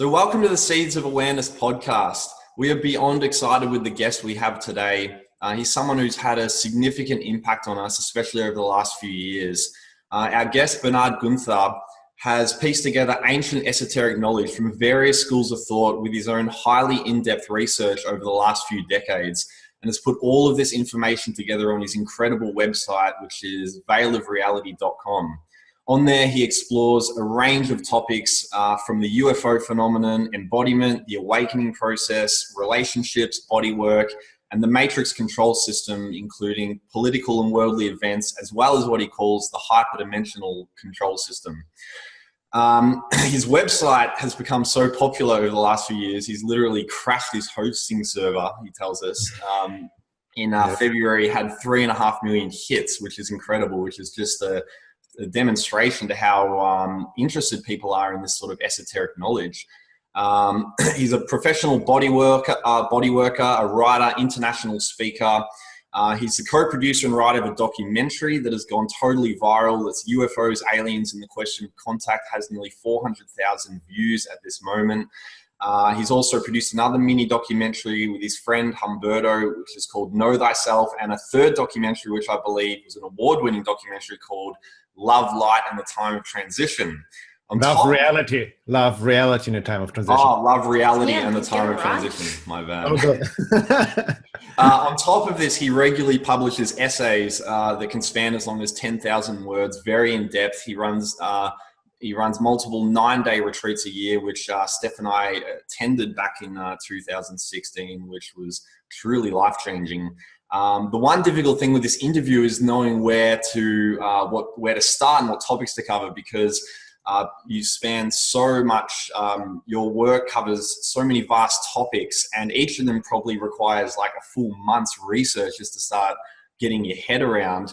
So welcome to the Seeds of Awareness podcast. We are beyond excited with the guest we have today. He's someone who's had a significant impact on us, especially over the last few years. Our guest, Bernhard Guenther, has pieced together ancient esoteric knowledge from various schools of thought with his own highly in-depth research over the last few decades, and has put all of this information together on his incredible website, which is veilofreality.com. On there, he explores a range of topics from the UFO phenomenon, embodiment, the awakening process, relationships, bodywork, and the matrix control system, including political and worldly events, as well as what he calls the hyperdimensional control system. His website has become so popular over the last few years, he's literally crashed his hosting server, he tells us. In February, had 3.5 million hits, which is incredible, which is just a demonstration to how interested people are in this sort of esoteric knowledge. He's a professional bodyworker, a writer, international speaker. He's the co-producer and writer of a documentary that has gone totally viral. It's UFOs, Aliens, and the Question of Contact, has nearly 400,000 views at this moment. He's also produced another mini documentary with his friend Humberto, which is called Know Thyself, and a third documentary, which I believe was an award-winning documentary called Love, Light, and the Time of Transition. Love reality in the time of transition. Oh, love reality and the time of transition. My bad. Okay. On top of this, he regularly publishes essays that can span as long as 10,000 words, very in depth. He runs multiple 9-day retreats a year, which Steph and I attended back in 2016, which was truly life-changing. The one difficult thing with this interview is knowing where to start and what topics to cover, because you span so much. Your work covers so many vast topics, and each of them probably requires like a full month's research just to start getting your head around.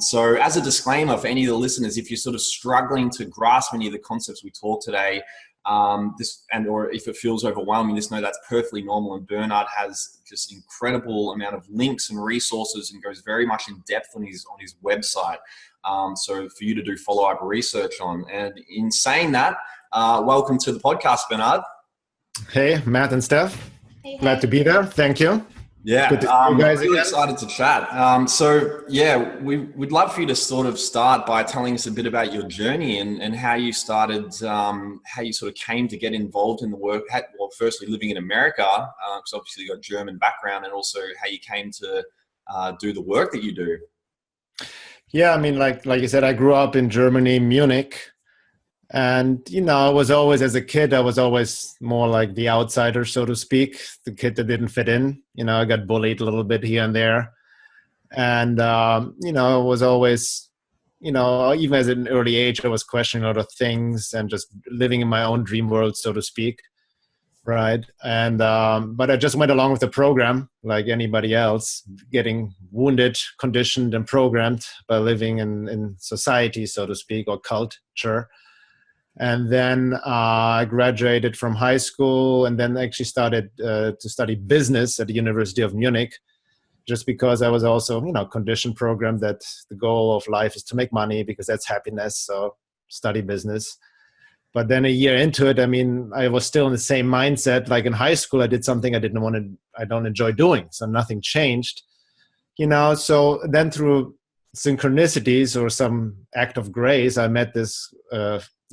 So as a disclaimer for any of the listeners, if you're sort of struggling to grasp any of the concepts we talk today, or if it feels overwhelming, just know that's perfectly normal. And Bernhard has just incredible amount of links and resources and goes very much in depth on his website. So for you to do follow-up research on. And in saying that, welcome to the podcast, Bernhard. Hey, Matt and Steph. Hey. Glad to be there. Thank you. Yeah, I'm really excited to chat. We'd love for you to sort of start by telling us a bit about your journey and how you started, how you sort of came to get involved in the work. Well, firstly, living in America, because obviously you got German background, and also how you came to do the work that you do. Yeah, I mean, like you said, I grew up in Germany, Munich. And, I was always, as a kid, I was always more like the outsider, so to speak, the kid that didn't fit in. I got bullied a little bit here and there. And, I was always, even as an early age, I was questioning a lot of things and just living in my own dream world, so to speak. Right. And, but I just went along with the program like anybody else, getting wounded, conditioned, and programmed by living in society, so to speak, or culture. And then I graduated from high school and then actually started to study business at the University of Munich, just because I was also, conditioned program that the goal of life is to make money because that's happiness. So study business. But then a year into it, I mean, I was still in the same mindset. Like in high school, I did something I don't enjoy doing. So nothing changed, So then through synchronicities or some act of grace, I met this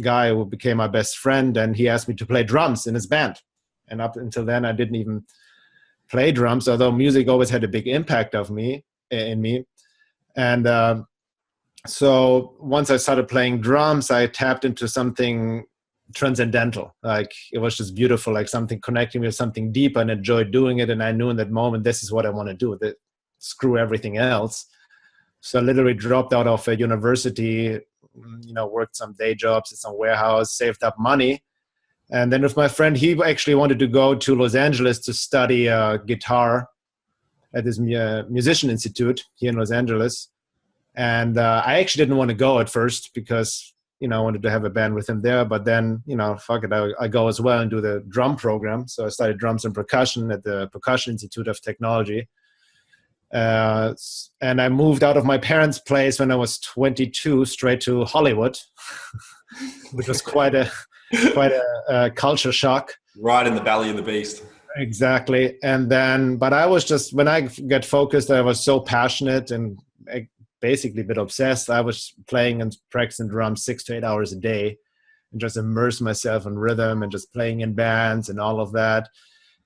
guy who became my best friend, and he asked me to play drums in his band. And up until then, I didn't even play drums, although music always had a big impact in me. And so once I started playing drums, I tapped into something transcendental. Like it was just beautiful, like something connecting me with something deep, and enjoyed doing it. And I knew in that moment, this is what I want to do. Screw everything else. So I literally dropped out of a university, worked some day jobs at some warehouse, saved up money. And then with my friend, he actually wanted to go to Los Angeles to study guitar at this musician institute here in Los Angeles. And I actually didn't want to go at first because, I wanted to have a band with him there. But then, fuck it, I go as well and do the drum program. So I studied drums and percussion at the Percussion Institute of Technology. And I moved out of my parents' place when I was 22 straight to Hollywood, which was quite a quite a culture shock. Right in the belly of the beast. Exactly. And then, but I was just, when I get focused, I was so passionate and basically a bit obsessed. I was playing and practicing drums 6 to 8 hours a day and just immerse myself in rhythm and just playing in bands and all of that.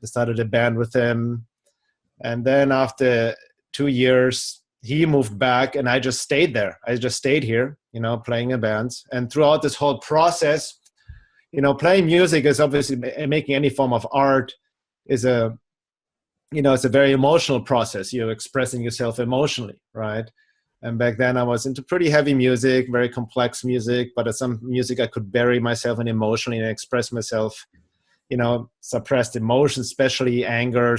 I started a band with him. And then after 2 years, he moved back and I just stayed there. I just stayed here, playing in bands. And throughout this whole process, playing music is obviously, making any form of art is it's a very emotional process. You're expressing yourself emotionally, right? And back then I was into pretty heavy music, very complex music, but some music I could bury myself in emotionally and express myself, suppressed emotions, especially anger,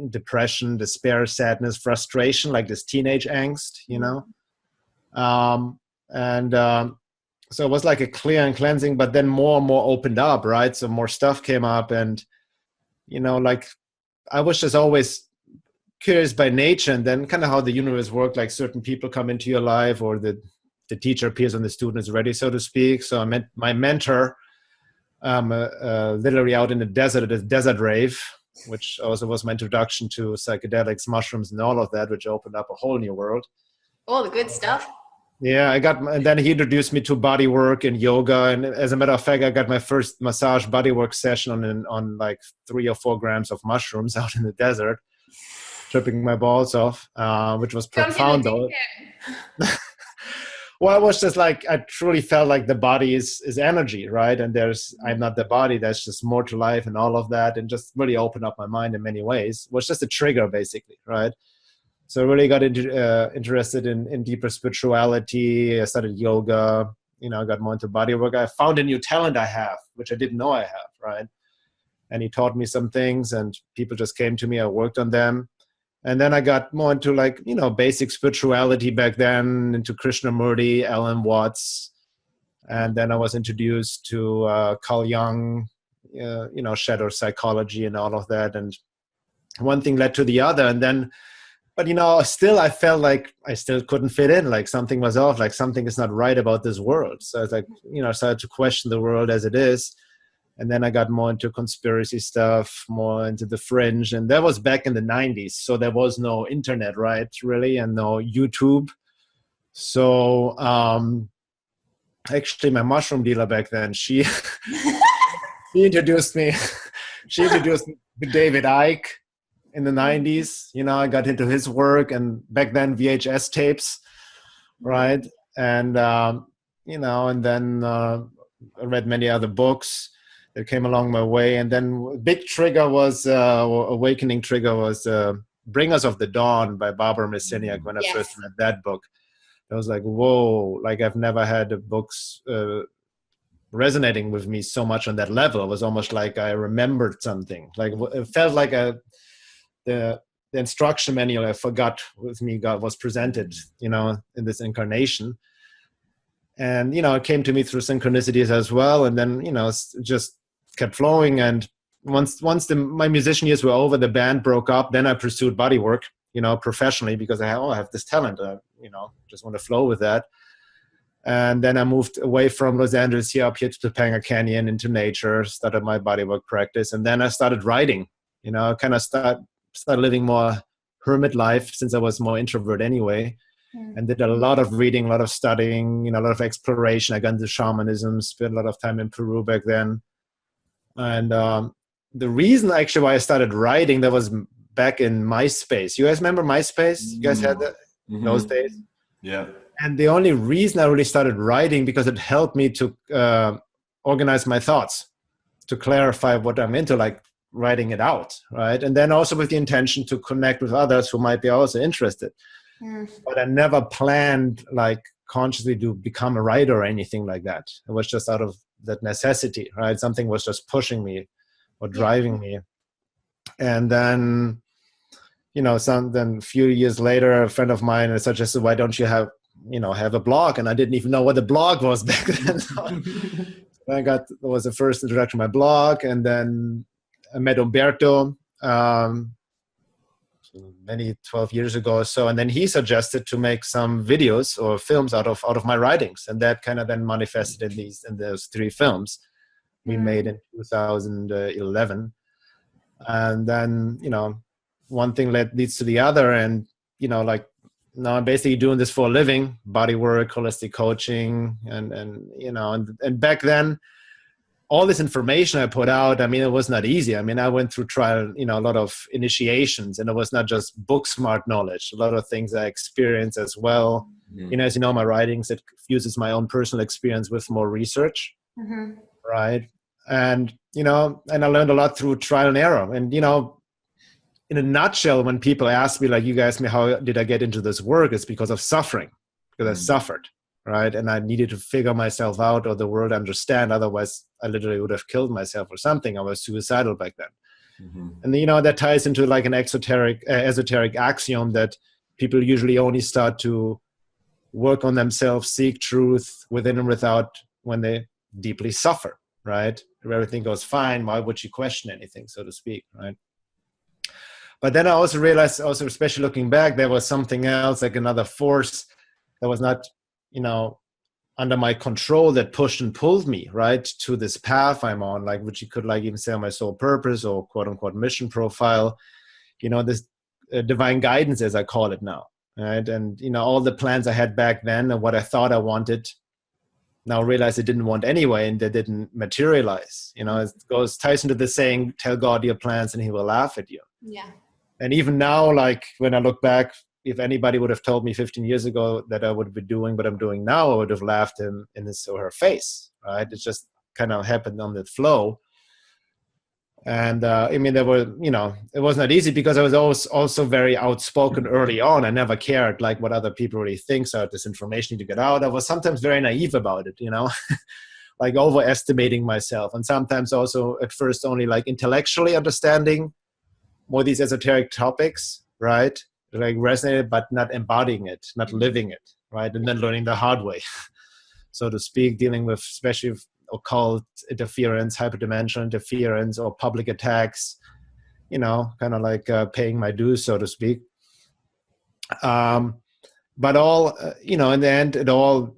depression, despair, sadness, frustration, like this teenage angst, so it was like a clear and cleansing, but then more and more opened up, right? So more stuff came up and, like I was just always curious by nature, and then kind of how the universe worked, like certain people come into your life or the teacher appears when the student is ready, so to speak. So I met my mentor literally out in the desert at a desert rave, which also was my introduction to psychedelics, mushrooms, and all of that, which opened up a whole new world. All the good stuff. Yeah, and then he introduced me to body work and yoga. And as a matter of fact, I got my first massage body work session on like 3 or 4 grams of mushrooms out in the desert, tripping my balls off, which was profound though. Well, it was just like, I truly felt like the body is energy, right? And I'm not the body, there's just more to life and all of that. And just really opened up my mind in many ways. It was just a trigger basically, right? So I really got interested in deeper spirituality. I started yoga, I got more into body work. I found a new talent I have, which I didn't know I have, right? And he taught me some things and people just came to me, I worked on them. And then I got more into like, basic spirituality back then, into Krishnamurti, Alan Watts. And then I was introduced to Carl Jung, shadow psychology and all of that. And one thing led to the other. And then, but still I felt like I still couldn't fit in, like something was off, like something is not right about this world. So I was like, I started to question the world as it is. And then I got more into conspiracy stuff, more into the fringe. And that was back in the 90s. So there was no internet, right, really, and no YouTube. So actually my mushroom dealer back then, she introduced me to David Icke in the 90s. I got into his work, and back then VHS tapes, right? And, and then I read many other books that came along my way. And then big trigger was, awakening trigger was Bringers of the Dawn by Barbara Messiniak when I first read that book. I was like, whoa, like I've never had books resonating with me so much on that level. It was almost like I remembered something. Like it felt like the instruction manual I forgot with me was presented, in this incarnation. And, it came to me through synchronicities as well. And then, just kept flowing. And once my musician years were over, the band broke up. Then I pursued body work, professionally, because I have this talent, just want to flow with that. And then I moved away from Los Angeles here up here to Topanga Canyon into nature, started my bodywork practice. And then I started writing, kind of started living more hermit life since I was more introvert anyway. And did a lot of reading, a lot of studying, a lot of exploration. I got into shamanism, spent a lot of time in Peru back then. And the reason actually why I started writing, that was back in MySpace. You guys remember MySpace? You guys had that those days? Yeah. And the only reason I really started writing, because it helped me to organize my thoughts, to clarify what I'm into, like writing it out, right? And then also with the intention to connect with others who might be also interested. But I never planned like consciously to become a writer or anything like that. It was just out of that necessity, right? Something was just pushing me or driving me. And then, then a few years later, a friend of mine suggested, why don't you have a blog? And I didn't even know what a blog was back then. That was the first introduction to my blog. And then I met Umberto, many 12 years ago or so, and then he suggested to make some videos or films out of my writings, and that kind of then manifested in those 3 films, we made in 2011. And then, one thing leads to the other. And, like now I'm basically doing this for a living, body work, holistic coaching. And back then, all this information I put out, I mean, it was not easy. I mean, I went through trial, a lot of initiations, and it was not just book smart knowledge, a lot of things I experienced as well. As you know, my writings, it fuses my own personal experience with more research, right? And, and I learned a lot through trial and error. And, in a nutshell, when people ask me, like, you asked me, how did I get into this work? It's because of suffering, because I suffered, right? And I needed to figure myself out, or the world understand. Otherwise, I literally would have killed myself or something. I was suicidal back then. And, that ties into like an esoteric axiom that people usually only start to work on themselves, seek truth within and without, when they deeply suffer, right? If everything goes fine, why would you question anything, so to speak, right? But then I also realized, especially looking back, there was something else, like another force that was not, under my control, that pushed and pulled me, right, to this path I'm on, like, which you could like even say my soul purpose or quote unquote mission profile, this divine guidance, as I call it now, right? And, all the plans I had back then and what I thought I wanted, now realize I didn't want anyway, and they didn't materialize. It ties into the saying, tell God your plans and he will laugh at you. Yeah. And even now, like when I look back, if anybody would have told me 15 years ago that I would be doing what I'm doing now, I would have laughed in his or her face, right? It just kind of happened on the flow. And I mean, there were, it was not easy because I was always also very outspoken early on. I never cared like what other people really think. So this information need to get out. I was sometimes very naive about it, like overestimating myself. And sometimes also at first only like intellectually understanding more these esoteric topics, right? Like resonated, but not embodying it, not living it, right? And then learning the hard way, so to speak, dealing with especially with occult interference, hyperdimensional interference, or public attacks, kind of like paying my dues, so to speak. But all, in the end, it all,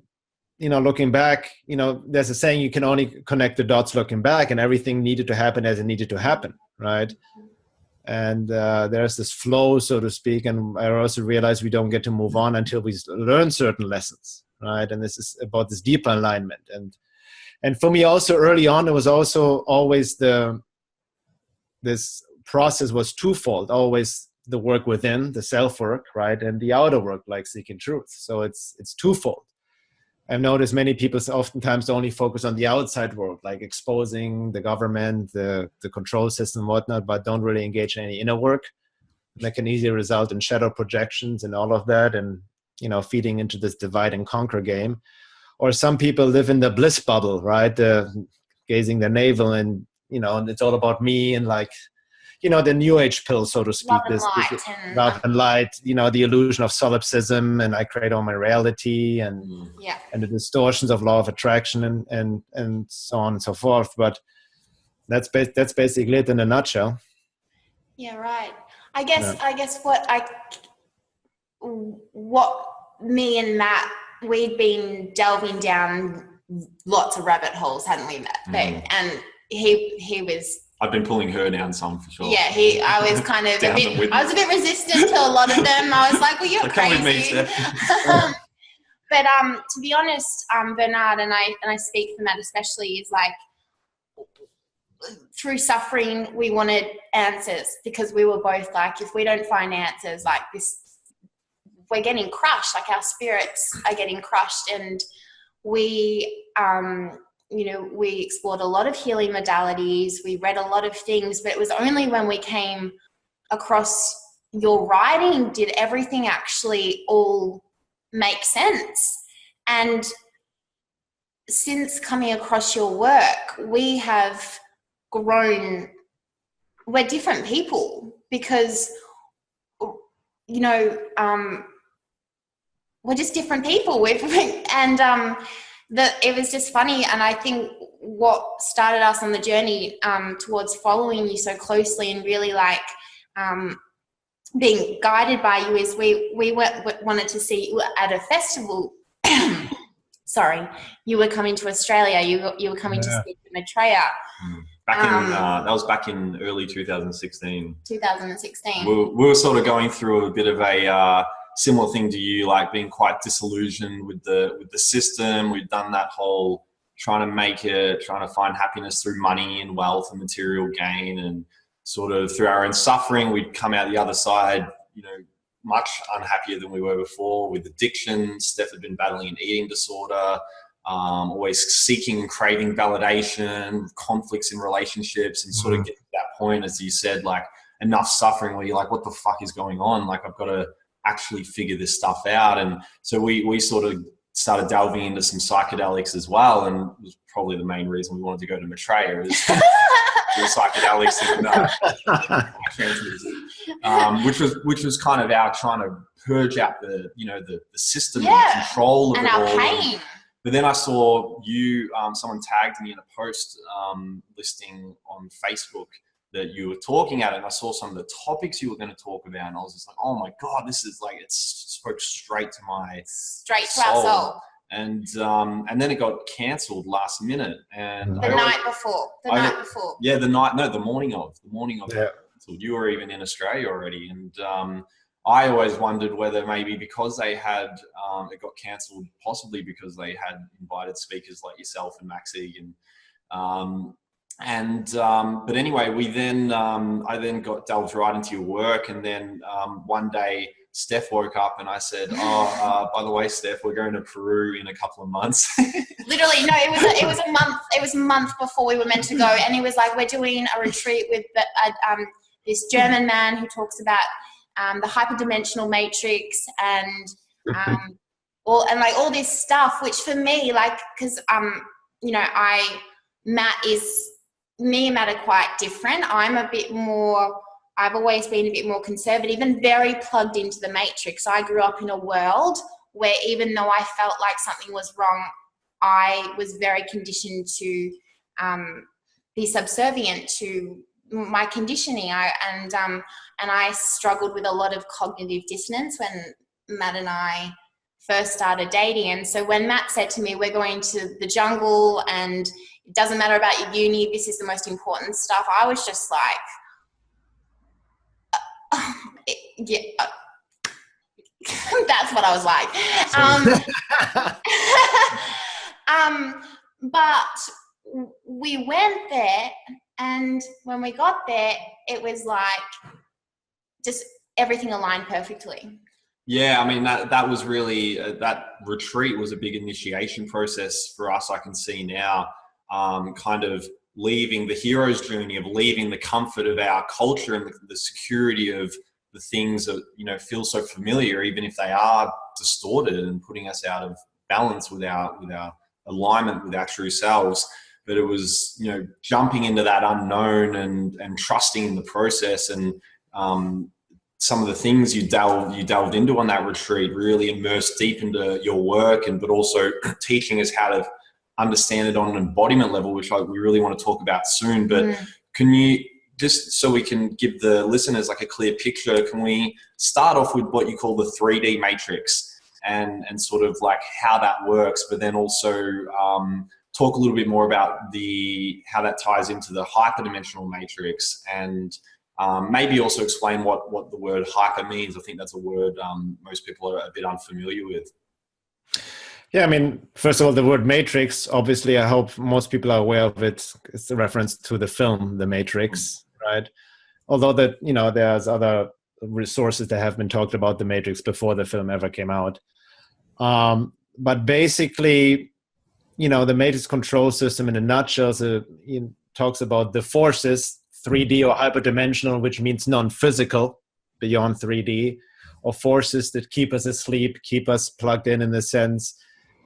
looking back, there's a saying, you can only connect the dots looking back, and everything needed to happen as it needed to happen, right? And there's this flow, so to speak. And I also realized we don't get to move on until we learn certain lessons, right? And this is about this deeper alignment. And for me also early on, it was also always this process was twofold, always the work within, the self-work, right? And the outer work, like seeking truth. So it's twofold. I've noticed many people oftentimes only focus on the outside world, like exposing the government, the control system, whatnot, but don't really engage in any inner work. That can easily result in shadow projections and all of that, and feeding into this divide and conquer game. Or some people live in the bliss bubble, right? Gazing their navel, and and it's all about me, and like the new age pill, so to speak, love and light, the illusion of solipsism, and I create all my reality, and the distortions of law of attraction, and so on and so forth. But that's basically it in a nutshell. Yeah, right. I guess what me and Matt, we'd been delving down lots of rabbit holes, hadn't we, Matt? And he was. I've been pulling her down some for sure. Yeah, I was kind of I was a bit resistant to a lot of them. I was like, well, you're crazy. But to be honest, Bernhard, and I speak for Matt especially, is like, through suffering, we wanted answers, because we were both like, if we don't find answers like this, we're getting crushed, like our spirits are getting crushed. And we we explored a lot of healing modalities, we read a lot of things, but it was only when we came across your writing did everything actually all make sense. And since coming across your work, we have grown. We're different people, because we're just different people. It was just funny, and I think what started us on the journey towards following you so closely and really like being guided by you is we wanted to see you at a festival. sorry, you were coming to Australia. You were coming to speak at Maitreya. That was back in early 2016. 2016. We were sort of going through a bit of a similar thing to you, like being quite disillusioned with the system. We'd done that whole trying to find happiness through money and wealth and material gain, and sort of through our own suffering, we'd come out the other side, much unhappier than we were before with addiction. Steph had been battling an eating disorder, always seeking and craving validation, conflicts in relationships, and sort of get to that point, as you said, like enough suffering where you're like, what the fuck is going on? Like, I've got to actually figure this stuff out. And so we sort of started delving into some psychedelics as well, and it was probably the main reason we wanted to go to Maitreya is the psychedelics and which was kind of our trying to purge out the system and control of and it our all. pain. But then I saw you, someone tagged me in a post listing on Facebook that you were talking at, and I saw some of the topics you were going to talk about, and I was just like, oh my God, this is like, it spoke straight to our soul. And then it got cancelled last minute. And the night before. Yeah, the morning of. Yeah. So you were even in Australia already. And I always wondered whether maybe because they had, it got cancelled, possibly because they had invited speakers like yourself and Maxie but anyway, I then got delved right into your work, and then one day Steph woke up and I said, by the way, Steph, we're going to Peru in a couple of months. Literally, no, it was a month. It was a month before we were meant to go, and he was like, we're doing a retreat with this German man who talks about the hyperdimensional matrix and all this stuff, which for me, like, because me and Matt are quite different. I've always been a bit more conservative and very plugged into the matrix. I grew up in a world where even though I felt like something was wrong, I was very conditioned to be subservient to my conditioning. And I struggled with a lot of cognitive dissonance when Matt and I first started dating. And so when Matt said to me, we're going to the jungle and it doesn't matter about your uni, this is the most important stuff, I was just like, that's what I was like. But we went there, and when we got there, it was like just everything aligned perfectly. Yeah, I mean, that was really, that retreat was a big initiation process for us. I can see now, kind of leaving the hero's journey of leaving the comfort of our culture and the security of the things that, feel so familiar, even if they are distorted and putting us out of balance with our alignment with our true selves. But it was, jumping into that unknown and trusting in the process, and some of the things you delved into on that retreat really immersed deep into your work, but also teaching us how to understand it on an embodiment level, which we really want to talk about soon. But can you, just so we can give the listeners like a clear picture, can we start off with what you call the 3D matrix and sort of like how that works, but then also talk a little bit more about how that ties into the hyperdimensional matrix, and maybe also explain what the word hyper means. I think that's a word most people are a bit unfamiliar with. Yeah, I mean, first of all, the word matrix, obviously, I hope most people are aware of it. It's a reference to the film, The Matrix, right? Although there's other resources that have been talked about the Matrix before the film ever came out. But basically, the Matrix control system in a nutshell talks about the forces, 3D or hyperdimensional, which means non-physical, beyond 3D, or forces that keep us asleep, keep us plugged in a sense,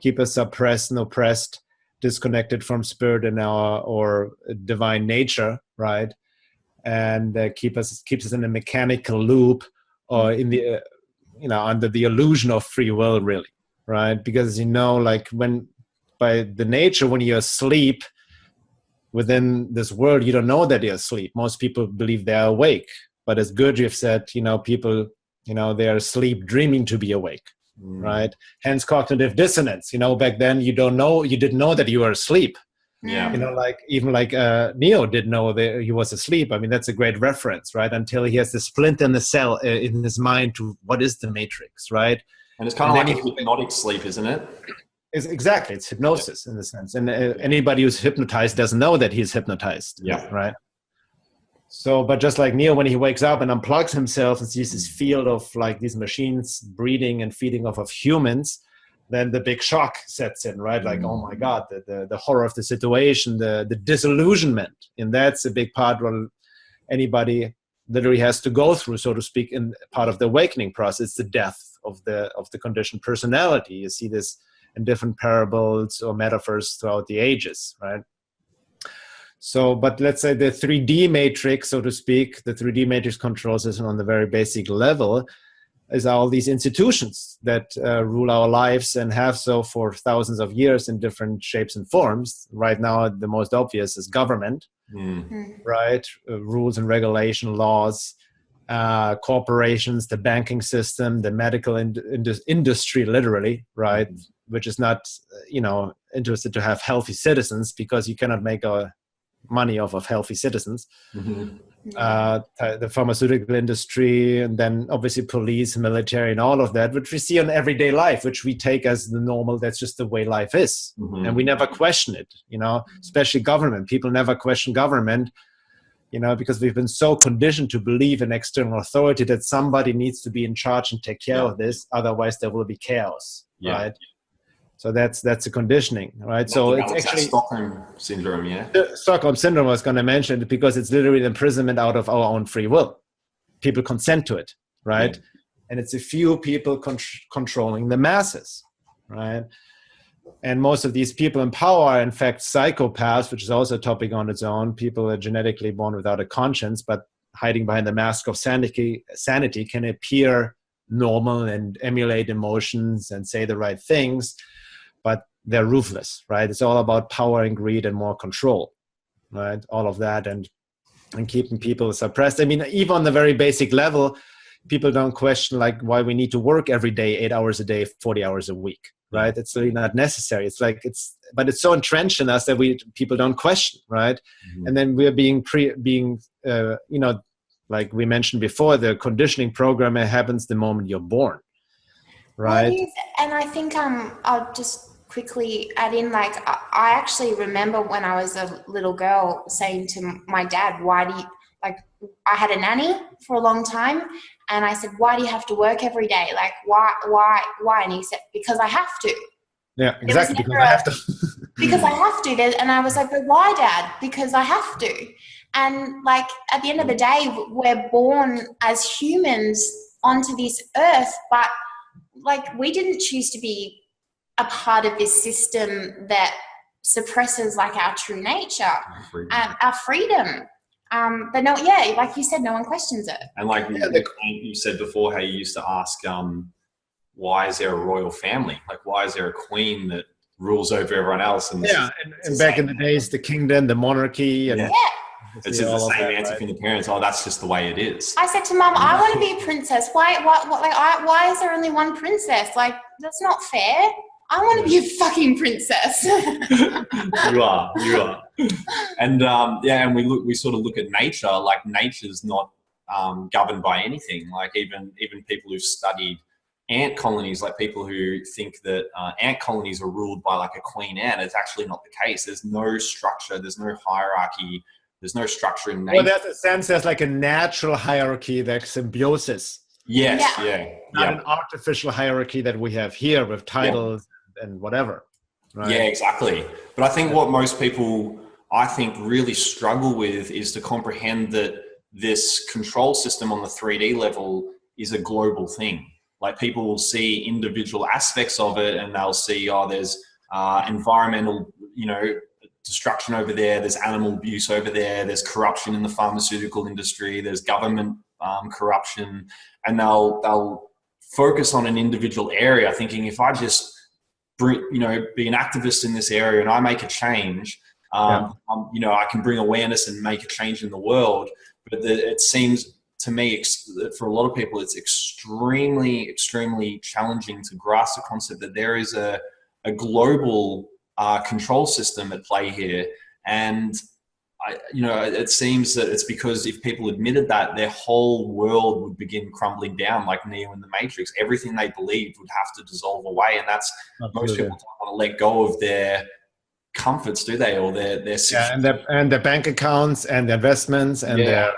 keep us suppressed and oppressed, disconnected from spirit and or divine nature, right? And keeps us in a mechanical loop, or in the under the illusion of free will, really, right? Because like by the nature, when you're asleep within this world, you don't know that you're asleep. Most people believe they're awake, but as Gurdjieff said, people they're asleep dreaming to be awake, right? Hence cognitive dissonance. Back then you didn't know that you were asleep. Yeah. Even Neo didn't know that he was asleep. I mean, that's a great reference, right? Until he has the splint in the cell in his mind to what is the matrix, right? And it's kind of like a hypnotic sleep, isn't it? Exactly. It's hypnosis in the sense. And anybody who's hypnotized doesn't know that he's hypnotized, right? So, but just like Neo, when he wakes up and unplugs himself and sees this field of like these machines breeding and feeding off of humans, then the big shock sets in, right? Like, oh my God, the horror of the situation, the disillusionment. And that's a big part what anybody literally has to go through, so to speak, in part of the awakening process, the death of the conditioned personality. You see this in different parables or metaphors throughout the ages, right? So, but let's say the 3D matrix, so to speak, the 3D matrix controls us on the very basic level, is all these institutions that rule our lives and have so for thousands of years in different shapes and forms. Right now, the most obvious is government, right? Rules and regulation laws, corporations, the banking system, the medical industry, literally, right? Which is not, interested to have healthy citizens because you cannot make money off of healthy citizens. The pharmaceutical industry, and then obviously police, military, and all of that, which we see on everyday life, which we take as the normal. That's just the way life is, and we never question it. Especially government. People never question government, because we've been so conditioned to believe in external authority that somebody needs to be in charge and take care of this. Otherwise, there will be chaos, right? So that's a conditioning, right? So it's actually Stockholm syndrome, Stockholm syndrome I was going to mention, because it's literally an imprisonment out of our own free will. People consent to it, right? Yeah. And it's a few people controlling the masses, right? And most of these people in power are in fact psychopaths, which is also a topic on its own. People are genetically born without a conscience, but hiding behind the mask of sanity can appear normal and emulate emotions and say the right things, but they're ruthless, right? It's all about power and greed and more control, right? All of that and keeping people suppressed. I mean, even on the very basic level, people don't question like why we need to work every day, 8 hours a day, 40 hours a week, right? It's really not necessary. It's like but it's so entrenched in us that people don't question, right? And then we're being like we mentioned before, the conditioning program happens the moment you're born, right? Well, and I think I'll just quickly add in, like, I actually remember when I was a little girl saying to my dad, why do you, like, I had a nanny for a long time, and I said, why do you have to work every day? Like, why? And he said, because I have to. Yeah, exactly, because I have to. Because I have to. And I was like, but why, Dad? Because I have to. And like, at the end of the day, we're born as humans onto this earth, but like, we didn't choose to be a part of this system that suppresses like our true nature, our freedom. But no, like you said, no one questions it. And like you said before, how you used to ask, why is there a royal family? Like, why is there a queen that rules over everyone else? And and back in the days, the kingdom, the monarchy, and it's just the same answer from the parents. Oh, that's just the way it is. I said to Mum, I want to be a princess. Why is there only one princess? Like, that's not fair. I want to be a fucking princess. You are. And and we sort of look at nature. Like, nature's not governed by anything. Like, even people who've studied ant colonies, like people who think that ant colonies are ruled by like a queen ant, it's actually not the case. There's no structure. There's no hierarchy. There's no structure in nature. Well, there's a sense there's like a natural hierarchy, like symbiosis. Yes, Not an artificial hierarchy that we have here with titles and whatever. Right? Yeah, exactly. But I think what most people, really struggle with is to comprehend that this control system on the 3D level is a global thing. Like, people will see individual aspects of it, and they'll see, there's environmental, destruction over there, there's animal abuse over there, there's corruption in the pharmaceutical industry, there's government corruption, and they'll focus on an individual area, thinking, if I just be an activist in this area and I make a change, I can bring awareness and make a change in the world. But it seems to me, for a lot of people, it's extremely, extremely challenging to grasp the concept that there is a global control system at play here. And it seems that it's because if people admitted that, their whole world would begin crumbling down like Neo in the Matrix. Everything they believed would have to dissolve away. And that's, most people don't want to let go of their comforts, do they? Or their security. And their bank accounts and their investments and their,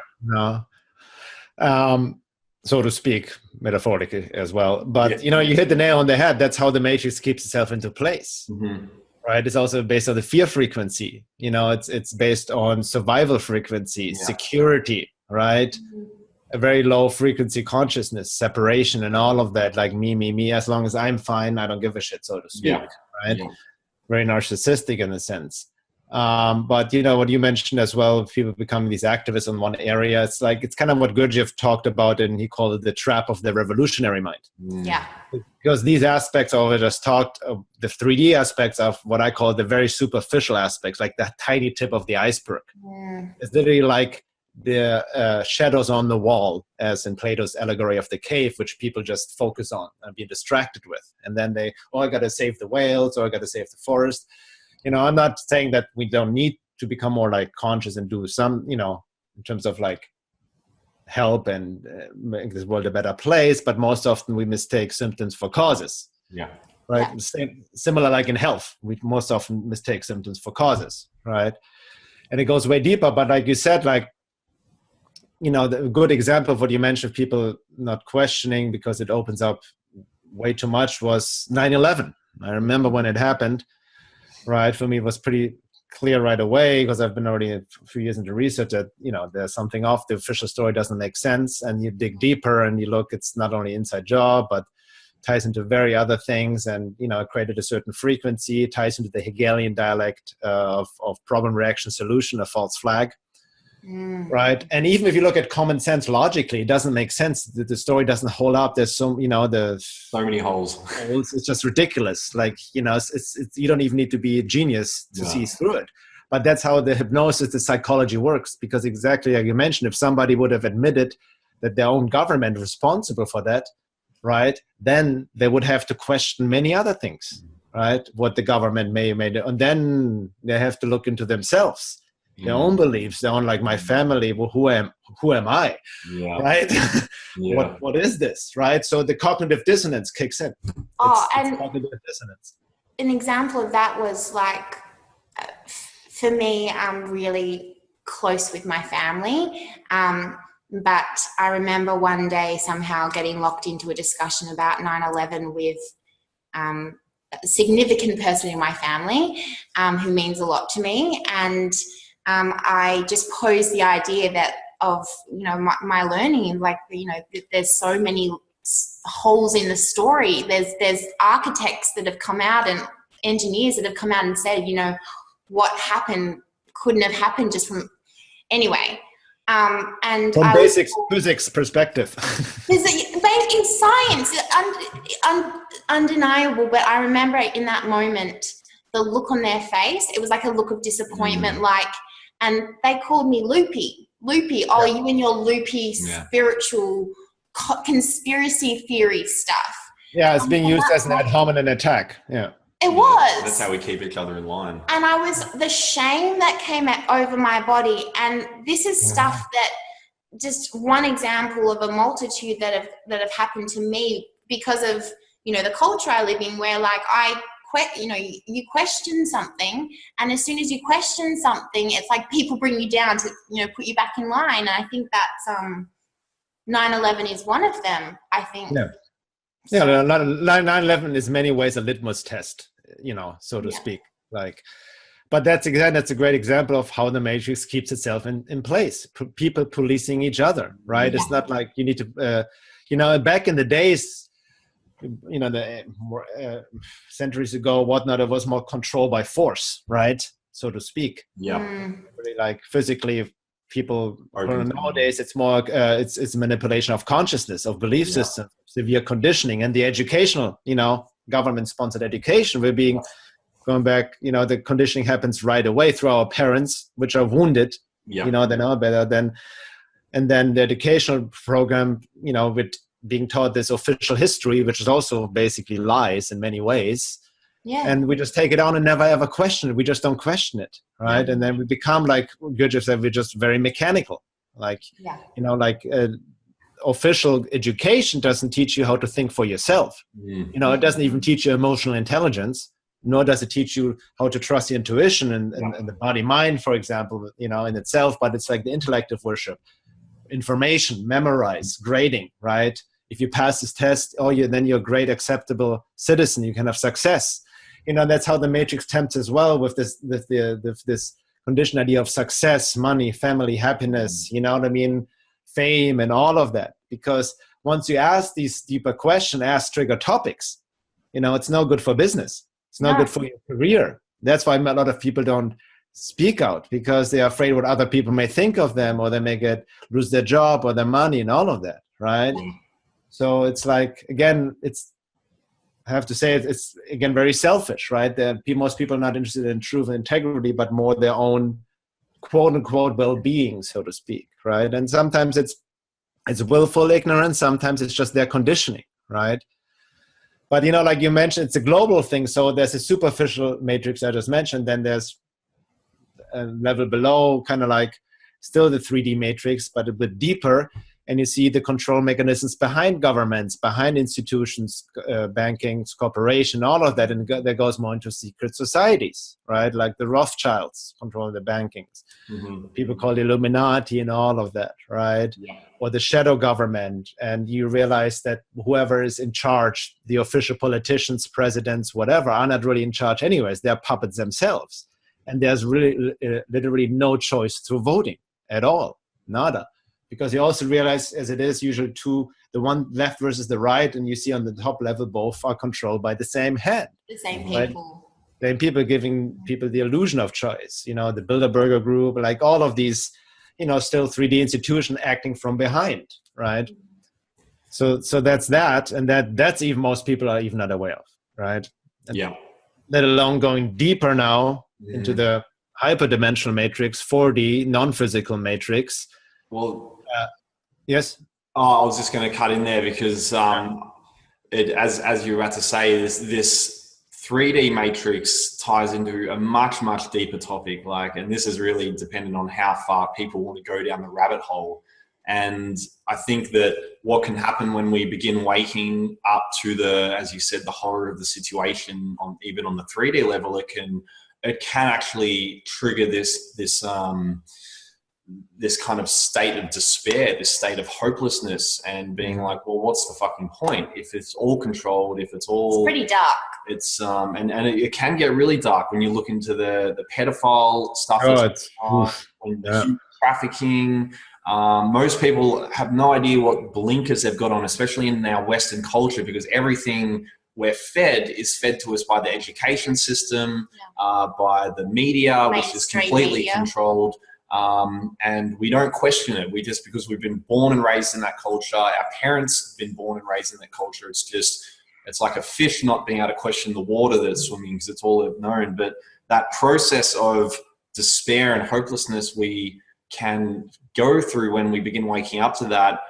so to speak, metaphorically as well. But, you hit the nail on the head. That's how the Matrix keeps itself into place. Mm-hmm. Right? It's also based on the fear frequency. It's based on survival frequency, security, right? A very low frequency consciousness, separation, and all of that, like me. As long as I'm fine, I don't give a shit, so to speak. Right? Yeah. Very narcissistic in a sense. But what you mentioned as well, people becoming these activists in one area, it's kind of what Gurdjieff talked about, and he called it the trap of the revolutionary mind. Yeah. Because these aspects of it just talked of the 3D aspects of what I call the very superficial aspects, like that tiny tip of the iceberg. It's literally like the shadows on the wall, as in Plato's allegory of the cave, which people just focus on and be distracted with. And then I got to save the whales, or I got to save the forest. I'm not saying that we don't need to become more like conscious and do some, in terms of like help and make this world a better place. But most often we mistake symptoms for causes. Yeah. Right. Yeah. Similar like in health, we most often mistake symptoms for causes. Right. And it goes way deeper. But like you said, like, the good example of what you mentioned, people not questioning because it opens up way too much, was 9/11. I remember when it happened. Right. For me, it was pretty clear right away, because I've been already a few years into research, that, there's something off. The official story doesn't make sense. And you dig deeper and you look, it's not only inside job, but ties into very other things. And, it created a certain frequency, ties into the Hegelian dialect of problem, reaction, solution, a false flag. Right. And even if you look at common sense logically, it doesn't make sense. The story doesn't hold up. There's so many holes. It's just ridiculous. Like, it's you don't even need to be a genius to see through it. But that's how the hypnosis, the psychology works. Because exactly like you mentioned, if somebody would have admitted that their own government is responsible for that, right, then they would have to question many other things, right? What the government may do. And then they have to look into themselves. Their own beliefs, their own, like, my family, well, who am I, right? What is this, right? So the cognitive dissonance kicks in. It's cognitive dissonance. An example of that was like, for me, I'm really close with my family, but I remember one day somehow getting locked into a discussion about 9/11 with a significant person in my family who means a lot to me, and I just posed the idea that of, my learning, like, there's so many holes in the story. There's architects that have come out and engineers that have come out and said, what happened couldn't have happened just from, anyway. And from basic physics perspective. In science, undeniable, but I remember in that moment, the look on their face, it was like a look of disappointment, and they called me loopy. Oh, you and your loopy spiritual conspiracy theory stuff. Yeah, it's being used as an ad hominem attack. Yeah. It was. That's how we keep each other in line. And the shame that came over my body, and this is stuff that, just one example of a multitude that have happened to me because of, the culture I live in, where like you question something, and as soon as you question something, it's like people bring you down to, put you back in line. And I think that's 9/11 is one of them, I think. Yeah. Yeah, 9/11 is many ways a litmus test, so to speak. Like, but that's a great example of how the Matrix keeps itself in place. People policing each other, right? It's not like you need to, back in the days, centuries ago, whatnot, it was more control by force, right? So to speak. Yeah. Really, like, physically, people nowadays, it's more, it's manipulation of consciousness, of belief systems, severe conditioning, and the educational, government-sponsored education. We're being going back, the conditioning happens right away through our parents, which are wounded. Yeah. They know better than. And then the educational program, you know, with being taught this official history, which is also basically lies in many ways. Yeah. And we just take it on and never ever question it. We just don't question it, right? Yeah. And then we become, like Gurdjieff said, we're just very mechanical. Like, you know, like official education doesn't teach you how to think for yourself. You know, it doesn't even teach you emotional intelligence, nor does it teach you how to trust your intuition and the body mind, for example, you know, in itself. But it's like the intellect of worship. Information, memorize, grading, right? If you pass this test, then you're a great, acceptable citizen. You can have success. You know, that's how the Matrix tempts as well, with this conditioned idea of success, money, family, happiness. You know what I mean? Fame and all of that. Because once you ask these deeper questions, ask trigger topics, you know, it's no good for business. It's not good for your career. That's why a lot of people don't speak out, because they're afraid what other people may think of them, or they may lose their job or their money and all of that, right? So it's like, again, I have to say, it's again very selfish, right? Most people are not interested in truth and integrity, but more their own quote unquote well-being, so to speak, right? And sometimes it's willful ignorance, sometimes it's just their conditioning, right? But, you know, like you mentioned, it's a global thing. So there's a superficial matrix I just mentioned. Then there's a level below, kind of like still the 3D matrix, but a bit deeper. And you see the control mechanisms behind governments, behind institutions, banking, corporation, all of that. And that goes more into secret societies, right? Like the Rothschilds controlling the bankings. People call the Illuminati and all of that, right? Or the shadow government. And you realize that whoever is in charge, the official politicians, presidents, whatever, are not really in charge anyways. They're puppets themselves. And there's really literally no choice through voting at all. Nada. Because you also realize, as it is usually the one left versus the right, and you see on the top level, both are controlled by the same head. The same people. Right? Same people giving people the illusion of choice. You know, the Bilderberger Group, like all of these, you know, still 3D institution acting from behind, right? So that's that, and that's even most people are even not aware of, right? And let alone going deeper now into the hyperdimensional matrix, 4D, non-physical matrix. Well, yes. I was just going to cut in there because as you were about to say, this 3D matrix ties into a much, much deeper topic. And this is really dependent on how far people want to go down the rabbit hole. And I think that what can happen when we begin waking up to as you said, the horror of the situation, even on the 3D level, it can actually trigger this kind of state of despair, this state of hopelessness, and being like, well, what's the fucking point if it's all controlled, if it's all... It's pretty dark. It's and it can get really dark when you look into the pedophile stuff, trafficking. Most people have no idea what blinkers they've got on, especially in our Western culture, because everything we're fed is fed to us by the education system, by the media, which is completely controlled. And we don't question it. We because we've been born and raised in that culture. Our parents have been born and raised in that culture. It's like a fish not being able to question the water that it's swimming because it's all they've known. But that process of despair and hopelessness we can go through when we begin waking up to that.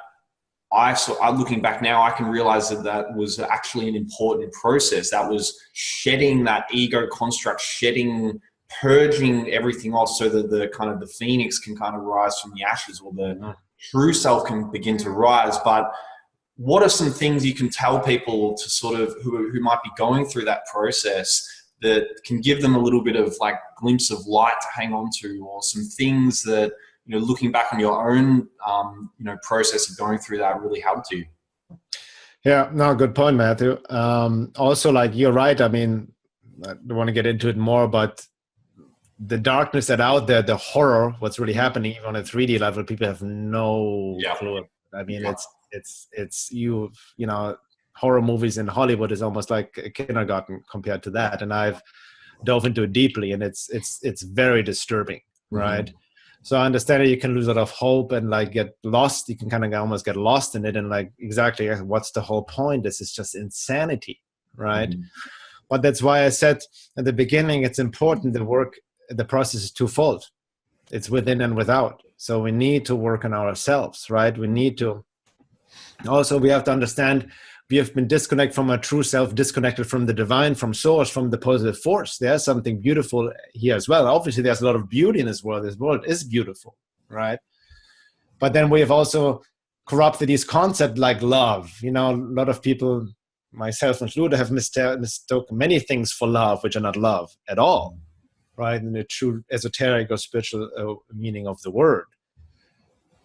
Looking back now, I can realize that was actually an important process. That was shedding that ego construct, purging everything off so that the phoenix can kind of rise from the ashes, or the true self can begin to rise. But what are some things you can tell people to sort of who might be going through that process that can give them a little bit of like glimpse of light to hang on to, or some things that, you know, looking back on your own, process of going through that really helped you? Yeah, no, good point, Matthew. Also, like, you're right. I mean, I don't want to get into it more, but the darkness that out there, the horror, what's really happening even on a 3D level, people have no clue. I mean, it's you know, horror movies in Hollywood is almost like a kindergarten compared to that. And I've dove into it deeply, and it's very disturbing, right? So I understand that you can lose a lot of hope and like get lost. You can kind of almost get lost in it, and like, exactly, what's the whole point? This is just insanity, right? But that's why I said at the beginning, it's important. The process is twofold. It's within and without. So we need to work on ourselves, right? We need to, also we have to understand we have been disconnected from our true self, disconnected from the divine, from source, from the positive force. There's something beautiful here as well. Obviously, there's a lot of beauty in this world. This world is beautiful, right? But then we have also corrupted these concepts like love. You know, a lot of people, myself included, have mistook many things for love, which are not love at all, right? In the true esoteric or spiritual meaning of the word,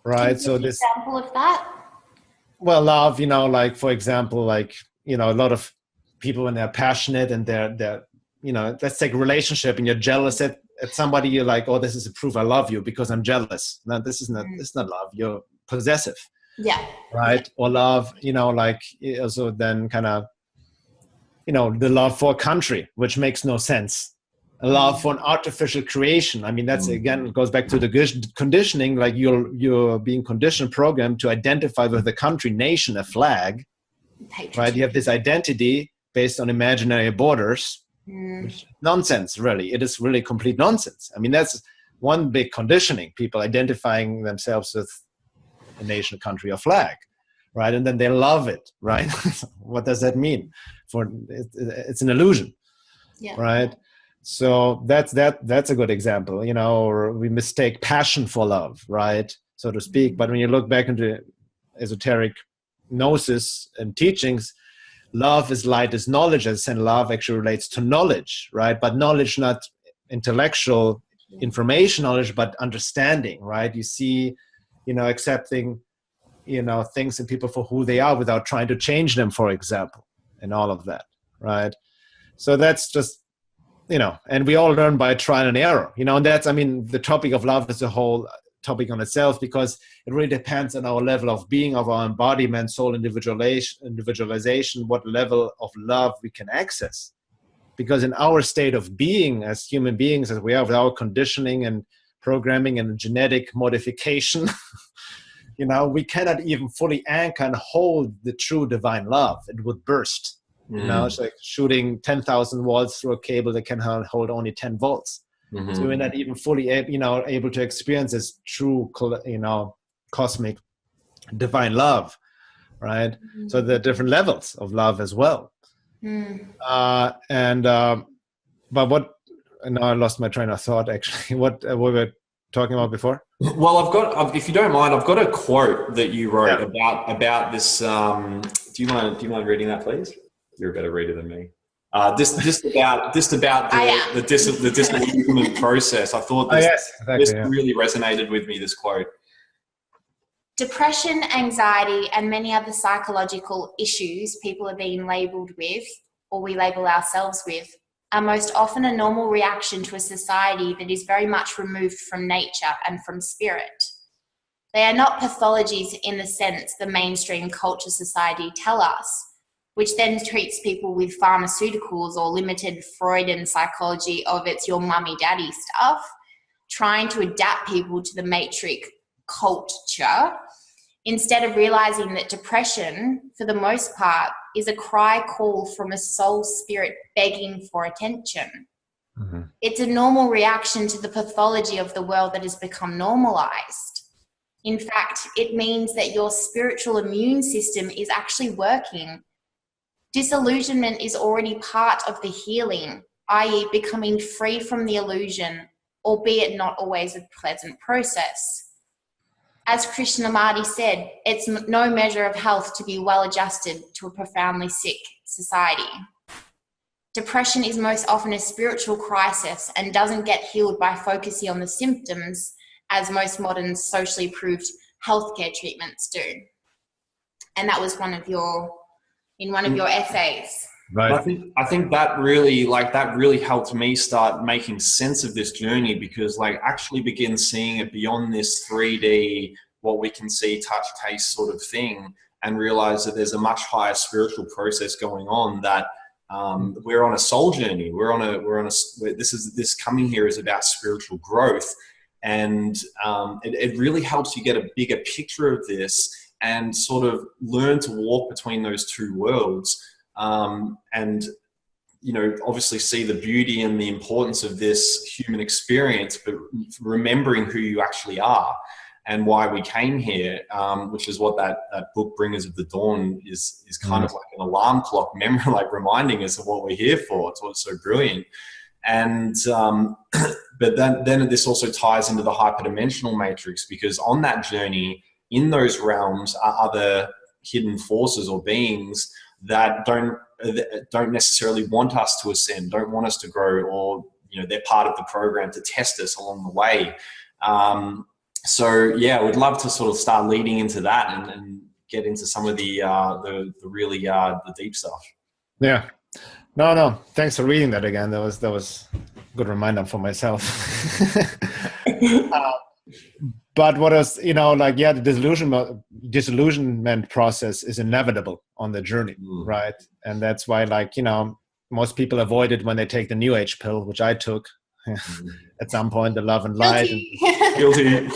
right? So this example of that. Well, love, you know, like, for example, like, you know, a lot of people when they're passionate and they're, you know, let's take a relationship and you're jealous at somebody, you're like, oh, this is a proof I love you because I'm jealous. No, this is not, it's not love. You're possessive. Yeah. Right. Or love, you know, like also then kind of, you know, the love for a country, which makes no sense. A love for an artificial creation. I mean, that's again, it goes back to the conditioning, like you're being conditioned, programmed to identify with the country, nation, a flag, right? You have this identity based on imaginary borders, which is nonsense, really. It is really complete nonsense. I mean, that's one big conditioning, people identifying themselves with a nation, country, or flag, right? And then they love it, right? What does that mean? It's an illusion, right? So that's a good example, you know, or we mistake passion for love, right, so to speak. But when you look back into esoteric gnosis and teachings, love is light is knowledge, and love actually relates to knowledge, right? But knowledge, not intellectual information knowledge, but understanding, right? You see, you know, accepting, you know, things and people for who they are without trying to change them, for example, and all of that, right? So that's just, you know, and we all learn by trial and error, you know, and that's, I mean, the topic of love is a whole topic on itself because it really depends on our level of being, of our embodiment, soul individualization, what level of love we can access. Because in our state of being as human beings, as we are with our conditioning and programming and genetic modification, you know, we cannot even fully anchor and hold the true divine love. It would burst. You know, it's like shooting 10,000 volts through a cable that can hold only 10 volts. So we're not even fully, you know, able to experience this true, you know, cosmic divine love, right? So there are different levels of love as well. But what? Now I lost my train of thought. Actually, what we were talking about before? Well, if you don't mind, I've got a quote that you wrote about this. Do you mind reading that, please? You're a better reader than me. Just about the disillusionment process. I thought this really resonated with me, this quote. Depression, anxiety, and many other psychological issues people are being labelled with, or we label ourselves with, are most often a normal reaction to a society that is very much removed from nature and from spirit. They are not pathologies in the sense the mainstream culture society tell us, which then treats people with pharmaceuticals or limited Freudian psychology of it's your mummy daddy stuff, trying to adapt people to the matrix culture, instead of realizing that depression, for the most part, is a cry call from a soul spirit begging for attention. It's a normal reaction to the pathology of the world that has become normalized. In fact, it means that your spiritual immune system is actually working. Disillusionment is already part of the healing, i.e. becoming free from the illusion, albeit not always a pleasant process. As Krishnamurti said, it's no measure of health to be well adjusted to a profoundly sick society. Depression is most often a spiritual crisis and doesn't get healed by focusing on the symptoms, as most modern socially approved healthcare treatments do. And that was one of your essays. Right. I think that really helped me start making sense of this journey, because actually begin seeing it beyond this 3D, what we can see, touch, taste sort of thing, and realize that there's a much higher spiritual process going on, that we're on a soul journey. This coming here is about spiritual growth. And it really helps you get a bigger picture of this and sort of learn to walk between those two worlds. And, obviously see the beauty and the importance of this human experience, but remembering who you actually are. and why we came here, which is what that book Bringers of the Dawn is kind of like an alarm clock memory, like reminding us of what we're here for. It's what's so brilliant. And but then this also ties into the hyperdimensional matrix, because on that journey, in those realms are other hidden forces or beings that don't necessarily want us to ascend, don't want us to grow, or they're part of the program to test us along the way. So yeah, we'd love to sort of start leading into that and get into some of the really the deep stuff. Yeah. No. Thanks for reading that again. That was a good reminder for myself. But what else, the disillusionment process is inevitable on the journey, right? And that's why, most people avoid it when they take the New Age pill, which I took at some point, the love and light. Guilty.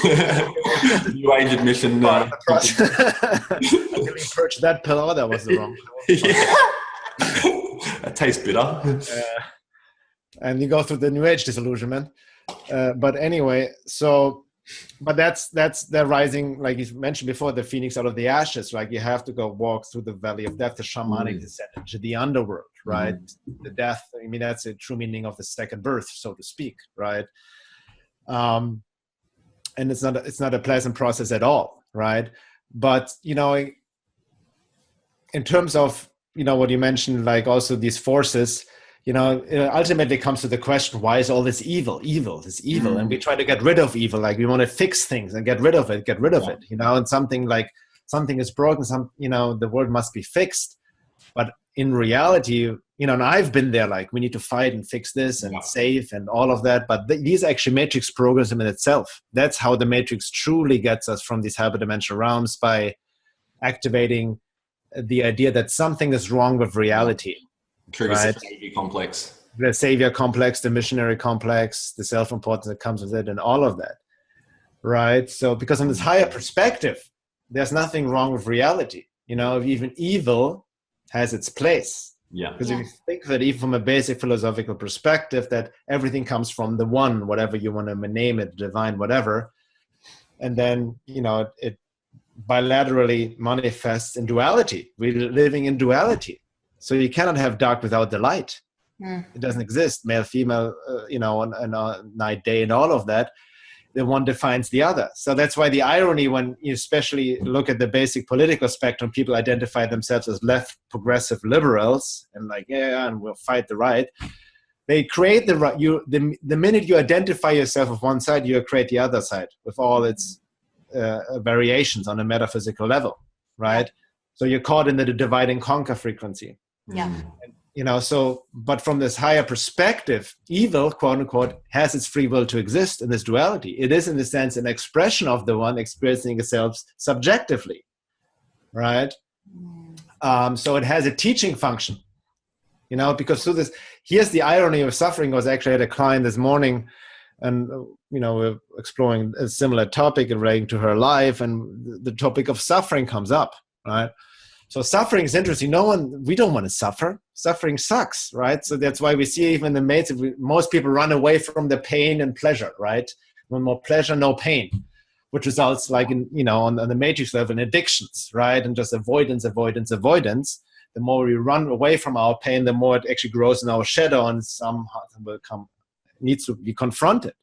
New Age admission. Until you purchased that pill, that was the wrong pill. Yeah. That tastes bitter. And you go through the New Age disillusionment. But anyway, but that's the rising, like you mentioned before, the phoenix out of the ashes. Like you have to go walk through the valley of death, the shamanic descent into the underworld, right? The death. I mean, that's a true meaning of the second birth, so to speak, right? And it's not a pleasant process at all, right? But in terms of what you mentioned, like also these forces. It ultimately comes to the question, why is all this evil? And we try to get rid of evil. Like we want to fix things and get rid of it, and something is broken, the world must be fixed. But in reality, and I've been there, like we need to fight and fix this and save and all of that. But these are actually matrix programs in itself. That's how the matrix truly gets us from these hyperdimensional realms, by activating the idea that something is wrong with reality. Triggers the savior complex. The savior complex, the missionary complex, the self-importance that comes with it, and all of that, right? So because on this higher perspective, there's nothing wrong with reality. Even evil has its place. Yeah. Because if you think of it, even from a basic philosophical perspective, that everything comes from the one, whatever you want to name it, divine, whatever, and then it bilaterally manifests in duality. We're living in duality. So you cannot have dark without the light. It doesn't exist. Male, female, and night, day, and all of that. The one defines the other. So that's why the irony, when you especially look at the basic political spectrum, people identify themselves as left progressive liberals and and we'll fight the right. They create the right. The minute you identify yourself with one side, you create the other side with all its variations on a metaphysical level, right? So you're caught in the divide and conquer frequency. Yeah. But from this higher perspective, evil, quote unquote, has its free will to exist in this duality. It is, in a sense, an expression of the one experiencing itself subjectively, right? So it has a teaching function, because through this, here's the irony of suffering. I had a client this morning, and we're exploring a similar topic relating to her life, and the topic of suffering comes up, right? So suffering is interesting. We don't want to suffer. Suffering sucks, right? So that's why we see even the mates, most people run away from the pain and pleasure, right? No more pleasure, no pain, which results on the matrix level in addictions, right? And just avoidance. The more we run away from our pain, the more it actually grows in our shadow and somehow needs to be confronted.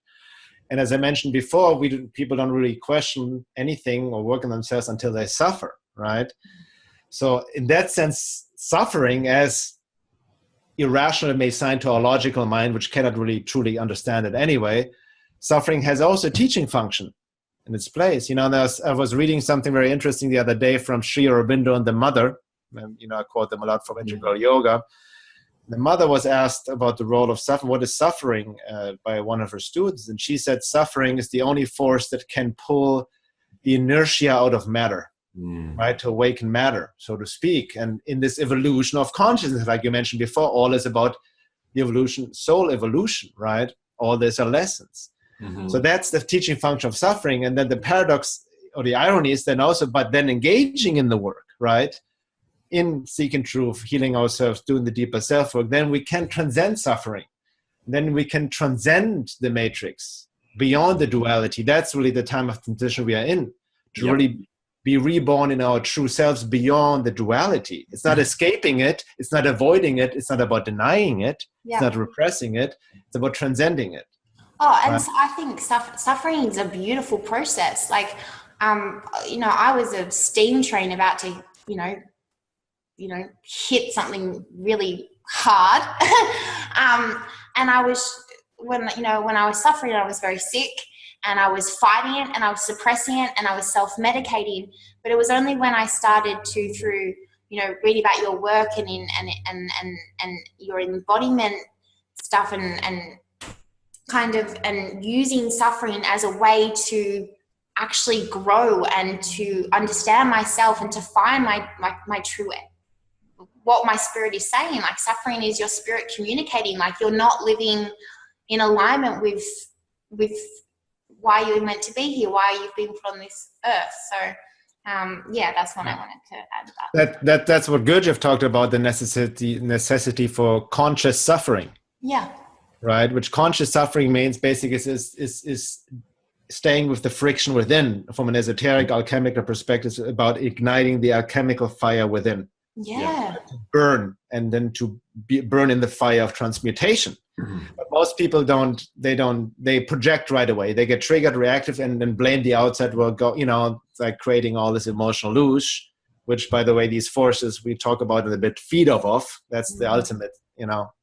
And as I mentioned before, people don't really question anything or work on themselves until they suffer, right? So in that sense, suffering, as irrational it may sound to our logical mind, which cannot really truly understand it anyway, suffering has also a teaching function in its place. I was reading something very interesting the other day from Sri Aurobindo and the mother. I quote them a lot from Integral Yoga. The mother was asked about the role of suffering. What is suffering by one of her students? And she said, suffering is the only force that can pull the inertia out of matter. Right, to awaken matter, so to speak. And in this evolution of consciousness, like you mentioned before, all is about the evolution, soul evolution, right? All these are lessons. So that's the teaching function of suffering. And then the paradox or the irony is then also, but then engaging in the work, right? In seeking truth, healing ourselves, doing the deeper self work, then we can transcend suffering. Then we can transcend the matrix, beyond the duality. That's really the time of transition we are in, to really be reborn in our true selves beyond the duality. It's not escaping it. It's not avoiding it. It's not about denying it. It's not repressing it. It's about transcending it. Oh, and so I think suffering is a beautiful process. Like, I was a steam train about to, hit something really hard. And I was, when I was suffering, I was very sick, and I was fighting it, and I was suppressing it, and I was self-medicating. But it was only when I started to, through, read about your work and your embodiment stuff and using suffering as a way to actually grow and to understand myself and to find my true, what my spirit is saying. Like, suffering is your spirit communicating, like you're not living in alignment with why you're meant to be here, why you've been put on this earth. So that's what I wanted to add about. That's what Gurdjieff talked about, the necessity for conscious suffering. Yeah. Right, which conscious suffering means basically is staying with the friction within. From an esoteric alchemical perspective, it's about igniting the alchemical fire within. Yeah. To burn, and then to burn in the fire of transmutation. But most people they project right away. They get triggered, reactive, and then blame the outside world. It's like creating all this emotional loosh, which, by the way, these forces we talk about it a bit, feed off. That's the ultimate,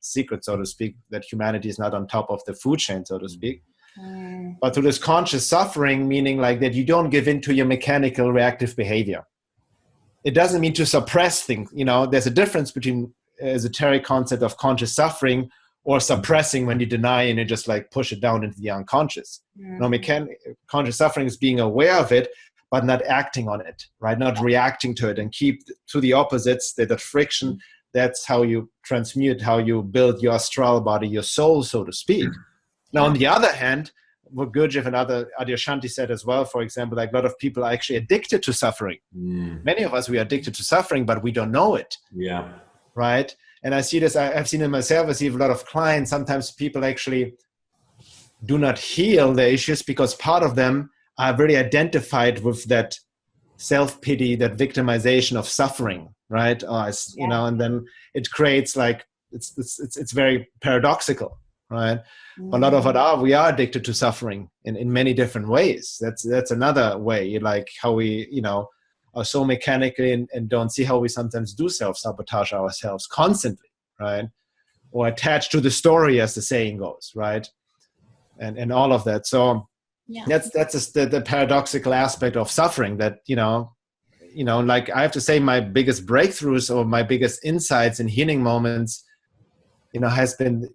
secret, so to speak, that humanity is not on top of the food chain, so to speak. But to this conscious suffering, meaning like that you don't give in to your mechanical reactive behavior. It doesn't mean to suppress things. There's a difference between esoteric concept of conscious suffering or suppressing, when you deny and you just like push it down into the unconscious. Conscious suffering is being aware of it, but not acting on it, right? Not reacting to it, and keep to the opposites, that friction. That's how you transmute, how you build your astral body, your soul, so to speak. Now, on the other hand, what Gurdjieff and Adyashanti said as well, for example, like a lot of people are actually addicted to suffering. Many of us, we are addicted to suffering, but we don't know it. Yeah. Right? And I see this, I've seen it myself, I see a lot of clients, sometimes people actually do not heal their issues because part of them are very identified with that self-pity, that victimization of suffering, right? And then it creates like, it's very paradoxical, right? But a lot of it we are addicted to suffering in many different ways. That's another way, like how we, are so mechanical and don't see how we sometimes do self-sabotage ourselves constantly, right? Or attached to the story, as the saying goes, right? And all of that. So that's just the paradoxical aspect of suffering that, like I have to say my biggest breakthroughs or my biggest insights and healing moments, has been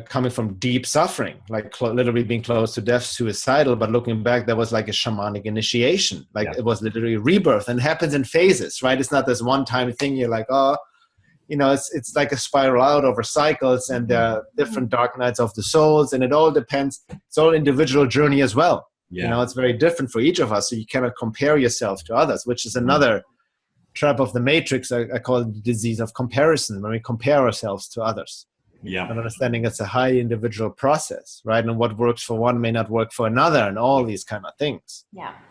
coming from deep suffering, like literally being close to death, suicidal. But looking back, that was like a shamanic initiation. It was literally rebirth, and it happens in phases, right? It's not this one-time thing. You're like, it's like a spiral out over cycles, and there are different dark nights of the souls, and it all depends. It's all individual journey as well. It's very different for each of us, so you cannot compare yourself to others, which is another trap of the matrix. I call it the disease of comparison, when we compare ourselves to others. And understanding it's a highly individual process, right? And what works for one may not work for another, and all these kind of things.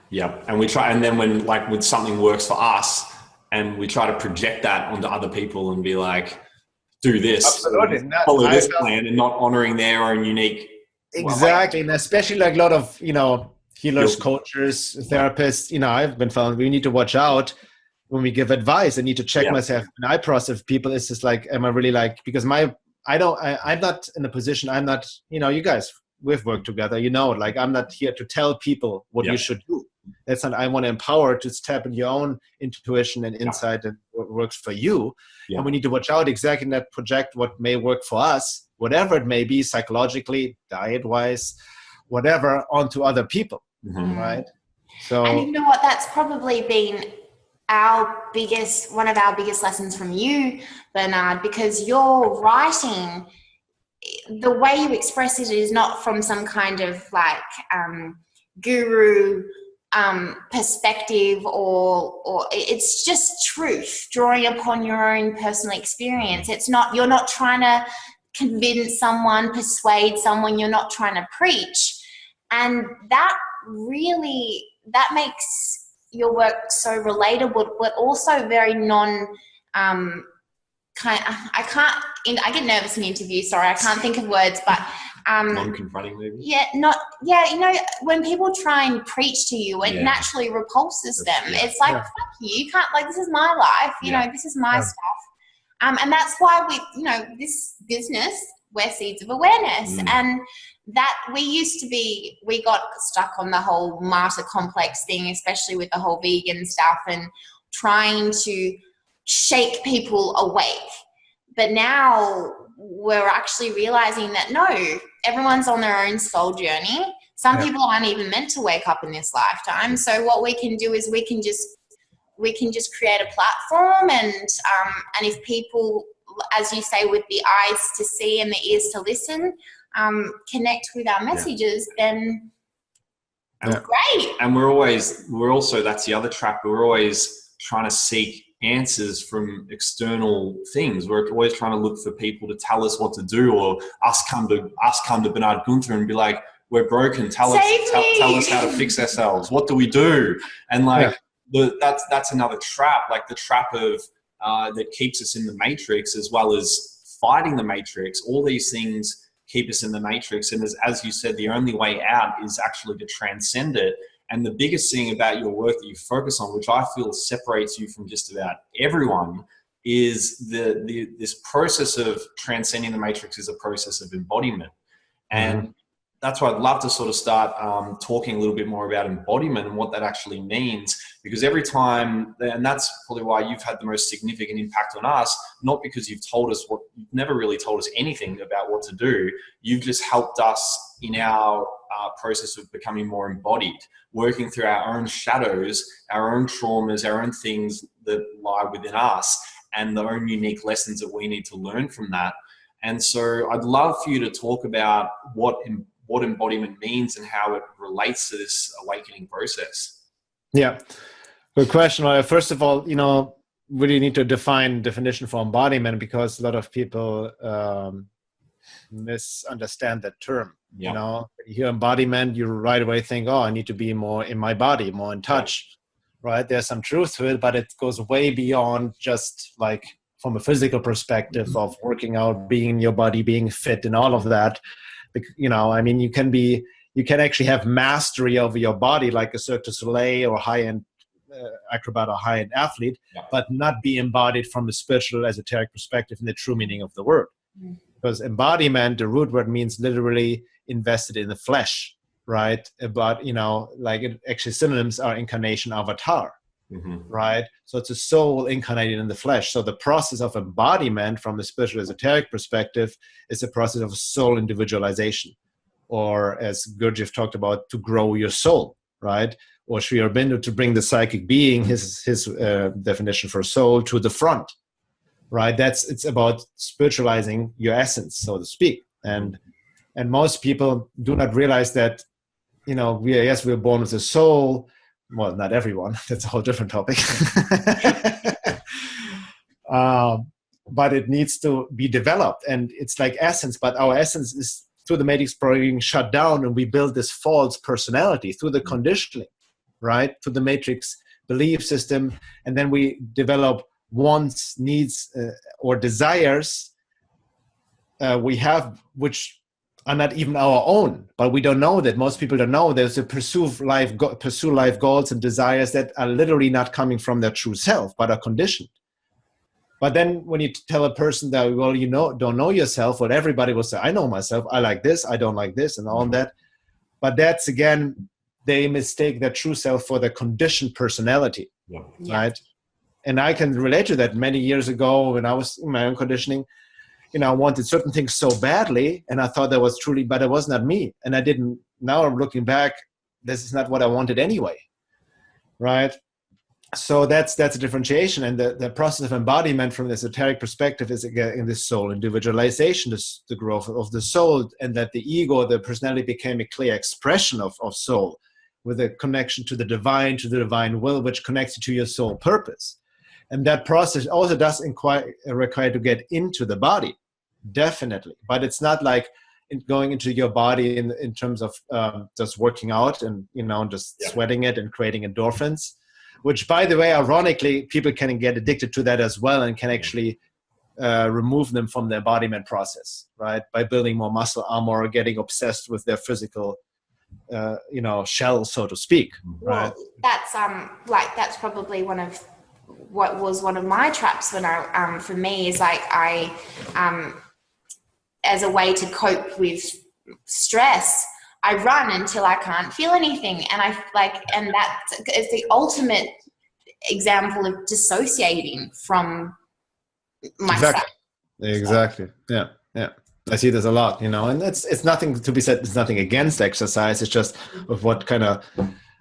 And we try, and then when something works for us, and we try to project that onto other people and be like, do this, absolutely, follow this plan, and not honoring their own unique. Exactly. And especially like a lot of, healers, coaches, therapists, I've been found we need to watch out when we give advice. I need to check myself. And I process people. It's just like, am I really like, because I'm not in a position, I'm not, you guys, we've worked together, like I'm not here to tell people what you should do. That's not, I want to empower to tap in your own intuition and insight and what works for you. And we need to watch out exactly in that project what may work for us, whatever it may be, psychologically, diet-wise, whatever, onto other people, right? So, and you know what, that's probably been one of our biggest lessons from you, Bernhard, because your writing, the way you express it is not from some kind of like guru perspective, or it's just truth drawing upon your own personal experience. It's not, you're not trying to convince someone, persuade someone. You're not trying to preach. And that makes your work so relatable, but also very I get nervous in interviews. Sorry, I can't think of words, but non-confronting maybe. When people try and preach to you, it naturally repulses them. It's like, fuck you can't, like, this is my life, you know, this is my stuff. And that's why this business, we're Seeds of Awareness. And that we got stuck on the whole martyr complex thing, especially with the whole vegan stuff and trying to shake people awake. But now we're actually realizing that no, everyone's on their own soul journey. Some people aren't even meant to wake up in this lifetime. So what we can do is we can just create a platform, and if people, as you say, with the eyes to see and the ears to listen, connect with our messages, then great. And we're also, that's the other trap, we're always trying to seek answers from external things. We're always trying to look for people to tell us what to do, or us come to Bernhard Guenther and be like, we're broken, tell us how to fix ourselves. What do we do? And that's another trap, like the trap of that keeps us in the matrix, as well as fighting the matrix. All these things keep us in the matrix, and as you said, the only way out is actually to transcend it. And the biggest thing about your work that you focus on, which I feel separates you from just about everyone, is this process of transcending the matrix is a process of embodiment. And that's why I'd love to sort of start talking a little bit more about embodiment and what that actually means, because every time, and that's probably why you've had the most significant impact on us, not because you've never really told us anything about what to do. You've just helped us in our process of becoming more embodied, working through our own shadows, our own traumas, our own things that lie within us, and the own unique lessons that we need to learn from that. And so I'd love for you to talk about what embodiment means and how it relates to this awakening process. Yeah, good question. Well, first of all, really need to define definition for embodiment, because a lot of people misunderstand that term. Yeah. When you hear embodiment, you right away think, oh, I need to be more in my body, more in touch, right? There's some truth to it, but it goes way beyond just like from a physical perspective of working out, being in your body, being fit and all of that. You can actually have mastery over your body, like a Cirque du Soleil or high-end acrobat or high-end athlete, but not be embodied from a spiritual, esoteric perspective in the true meaning of the word. Because embodiment, the root word, means literally invested in the flesh, right? But, actually synonyms are incarnation, avatar, right? So it's a soul incarnated in the flesh. So the process of embodiment from a spiritual, esoteric perspective is a process of soul individualization, or as Gurdjieff talked about, to grow your soul, right? Or Sri Aurobindo, to bring the psychic being, his definition for soul, to the front, right? It's about spiritualizing your essence, so to speak. And most people do not realize that, we're born with a soul. Well, not everyone. That's a whole different topic. But it needs to be developed, and it's like essence. But our essence is through the matrix being shut down, and we build this false personality through the conditioning, right? Through the matrix belief system, and then we develop wants, needs, or desires we have, which are not even our own, but we don't know that. Most people don't know there's a pursue life goals and desires that are literally not coming from their true self, but are conditioned. But then when you tell a person that, well, don't know yourself, well, everybody will say, I know myself, I like this, I don't like this, and all that. But that's, again, they mistake their true self for their conditioned personality, right? And I can relate to that. Many years ago when I was in my own conditioning, I wanted certain things so badly, and I thought that was truly, but it was not me. And I didn't, now I'm looking back, this is not what I wanted anyway, right? So that's a differentiation. And the process of embodiment from the esoteric perspective is, again, in this soul individualization, the growth of the soul, and that the ego, the personality, became a clear expression of soul, with a connection to the divine will, which connects you to your soul purpose. And that process also does require to get into the body, definitely. But it's not like going into your body in terms of just working out and, just sweating it and creating endorphins, which, by the way, ironically, people can get addicted to that as well and can actually remove them from the embodiment process, right? By building more muscle armor or getting obsessed with their physical, shell, so to speak. Right? Well, that's probably one of my traps when for me is like I as a way to cope with stress, I run until I can't feel anything. And and it's the ultimate example of dissociating from myself. Exactly. Yeah. I see this a lot, and it's nothing to be said. It's nothing against exercise. It's just with what kind of,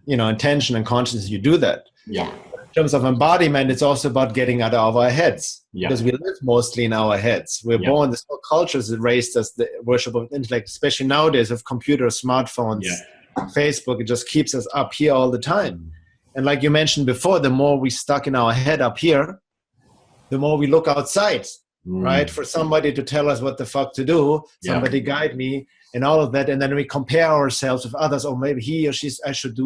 intention and consciousness you do that. Yeah. In terms of embodiment, it's also about getting out of our heads, because we live mostly in our heads. We're born, this whole culture is raised as the worship of intellect, especially nowadays with computers, smartphones, Facebook. It just keeps us up here all the time. And like you mentioned before, the more we stuck in our head up here, the more we look outside, right? For somebody to tell us what the fuck to do, somebody guide me, and all of that. And then we compare ourselves with others. Or maybe he or she, should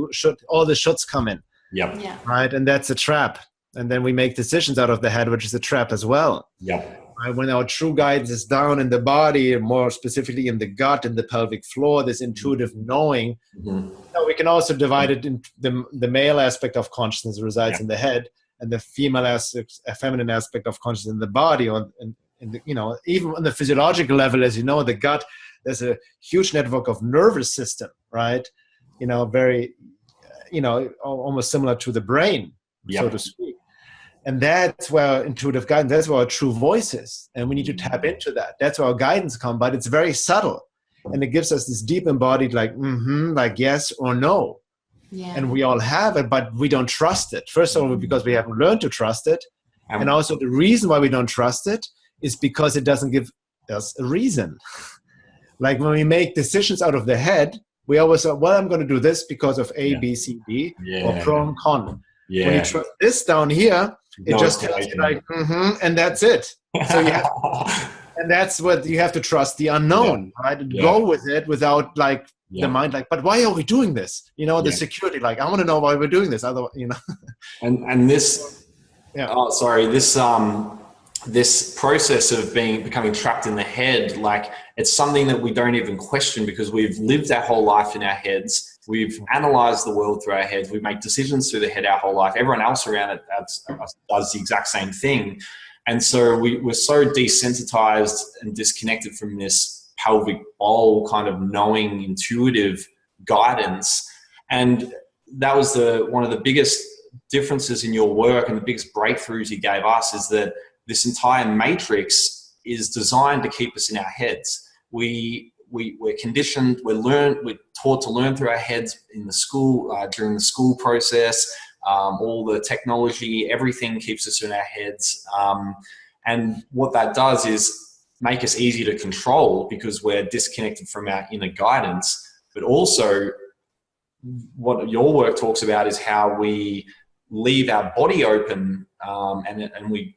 all the shoulds come in. Yep. Yeah. Right. And that's a trap. And then we make decisions out of the head, which is a trap as well. Yep. Right? When our true guidance is down in the body, more specifically in the gut, in the pelvic floor, this intuitive knowing, we can also divide it into the male aspect of consciousness resides in the head, and the female aspect, a feminine aspect of consciousness in the body, or even on the physiological level, as the gut, there's a huge network of nervous system, right? Very, almost similar to the brain, so to speak. And that's where intuitive guidance, that's where our true voice is. And we need to tap into that. That's where our guidance comes, but it's very subtle. And it gives us this deep embodied, like yes or no. Yeah. And we all have it, but we don't trust it. First of all, because we haven't learned to trust it. And also the reason why we don't trust it is because it doesn't give us a reason. Like when we make decisions out of the head, we always say, well, I'm going to do this because of A, B, C, D, or pro and con. Yeah. When you trust this down here, it just tells you like, and that's it. So you have, and that's what you have to trust, the unknown, right? And go with it without like the mind, like, but why are we doing this? The security, like, I want to know why we're doing this. Otherwise, And this, this process of becoming trapped in the head, like it's something that we don't even question because we've lived our whole life in our heads. We've analyzed the world through our heads. We make decisions through the head our whole life. Everyone else around it does the exact same thing. And so we're so desensitized and disconnected from this pelvic bowl kind of knowing, intuitive guidance. And that was one of the biggest differences in your work, and the biggest breakthroughs you gave us is that this entire matrix is designed to keep us in our heads. We're conditioned, we're taught to learn through our heads in the school, during the school process. All the technology, everything keeps us in our heads. And what that does is make us easy to control because we're disconnected from our inner guidance. But also what your work talks about is how we leave our body open, and we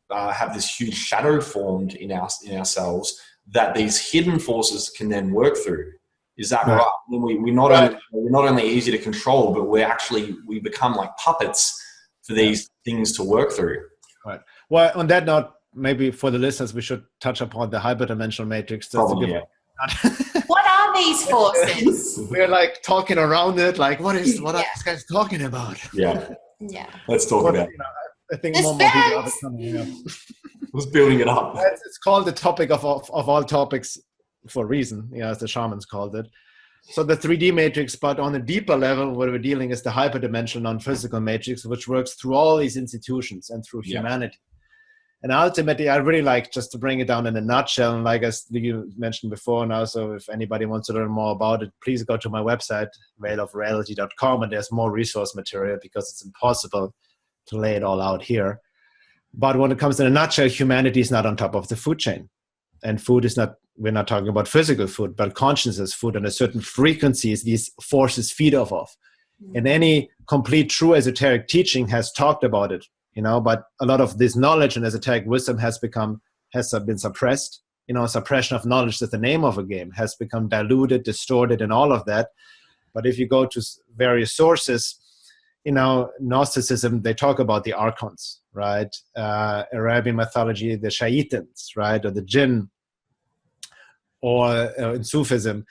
have this huge shadow formed in ourselves that these hidden forces can then work through. Is that right? We're not only easy to control, but we become like puppets for these things to work through. Right. Well, on that note, maybe for the listeners, we should touch upon the hyperdimensional matrix. What are these forces? We're like talking around it, like what are these guys talking about? Yeah. Yeah. Let's talk about it. I think more people are coming up. Who's building it up? It's called the topic of all topics for a reason, as the shamans called it. So the 3D matrix, but on a deeper level, what we're dealing is the hyperdimensional non-physical matrix, which works through all these institutions and through humanity. And ultimately, I really like, just to bring it down in a nutshell, and like as you mentioned before, and also if anybody wants to learn more about it, please go to my website, veilofreality.com, and there's more resource material because it's impossible to lay it all out here. But when it comes in a nutshell, humanity is not on top of the food chain. And food is not, we're not talking about physical food, but consciousness food and a certain frequencies these forces feed off of. And any complete true esoteric teaching has talked about it, but a lot of this knowledge and esoteric wisdom has become has been suppressed. Suppression of knowledge is the name of a game, has become diluted, distorted, and all of that. But if you go to various sources, Gnosticism, they talk about the archons, right? Arabian mythology, the Shaitans, right? Or the jinn, or in Sufism,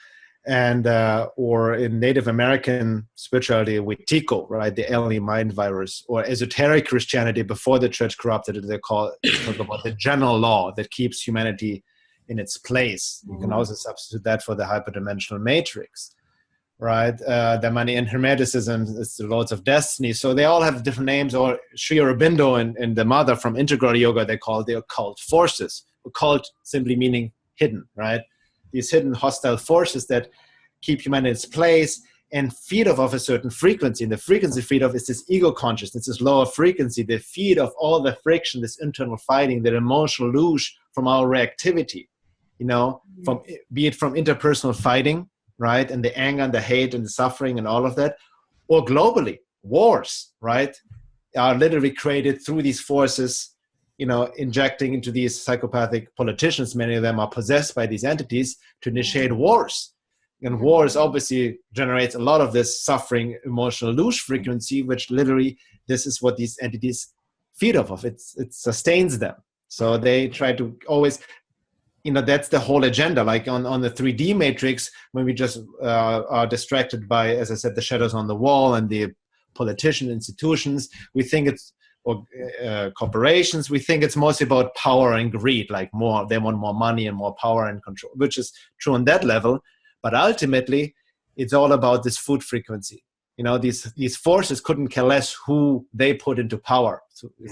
and or in Native American spirituality with Tico, right? The alien mind virus, or esoteric Christianity before the church corrupted it. They talk about the general law that keeps humanity in its place. You can also substitute that for the hyperdimensional matrix, right? The Manian Hermeticism is the Lords of Destiny. So they all have different names. Or Sri Aurobindo and the mother from Integral Yoga, they call the occult forces. Occult simply meaning hidden, right? These hidden hostile forces that keep humanity in its place and feed off of a certain frequency. And the frequency feed off is this ego consciousness, this lower frequency. They feed off all the friction, this internal fighting, that emotional luge from our reactivity, from be it from interpersonal fighting, right? And the anger and the hate and the suffering and all of that, or globally, wars, right? Are literally created through these forces, injecting into these psychopathic politicians. Many of them are possessed by these entities to initiate wars. And wars obviously generates a lot of this suffering, emotional luge frequency, which literally, this is what these entities feed off of. It sustains them. So they try to always, that's the whole agenda. Like on the 3D matrix, when we just are distracted by, as I said, the shadows on the wall and the politician institutions, we think it's, or corporations, we think it's mostly about power and greed, like they want more money and more power and control, which is true on that level. But ultimately, it's all about this food frequency. These forces couldn't care less who they put into power,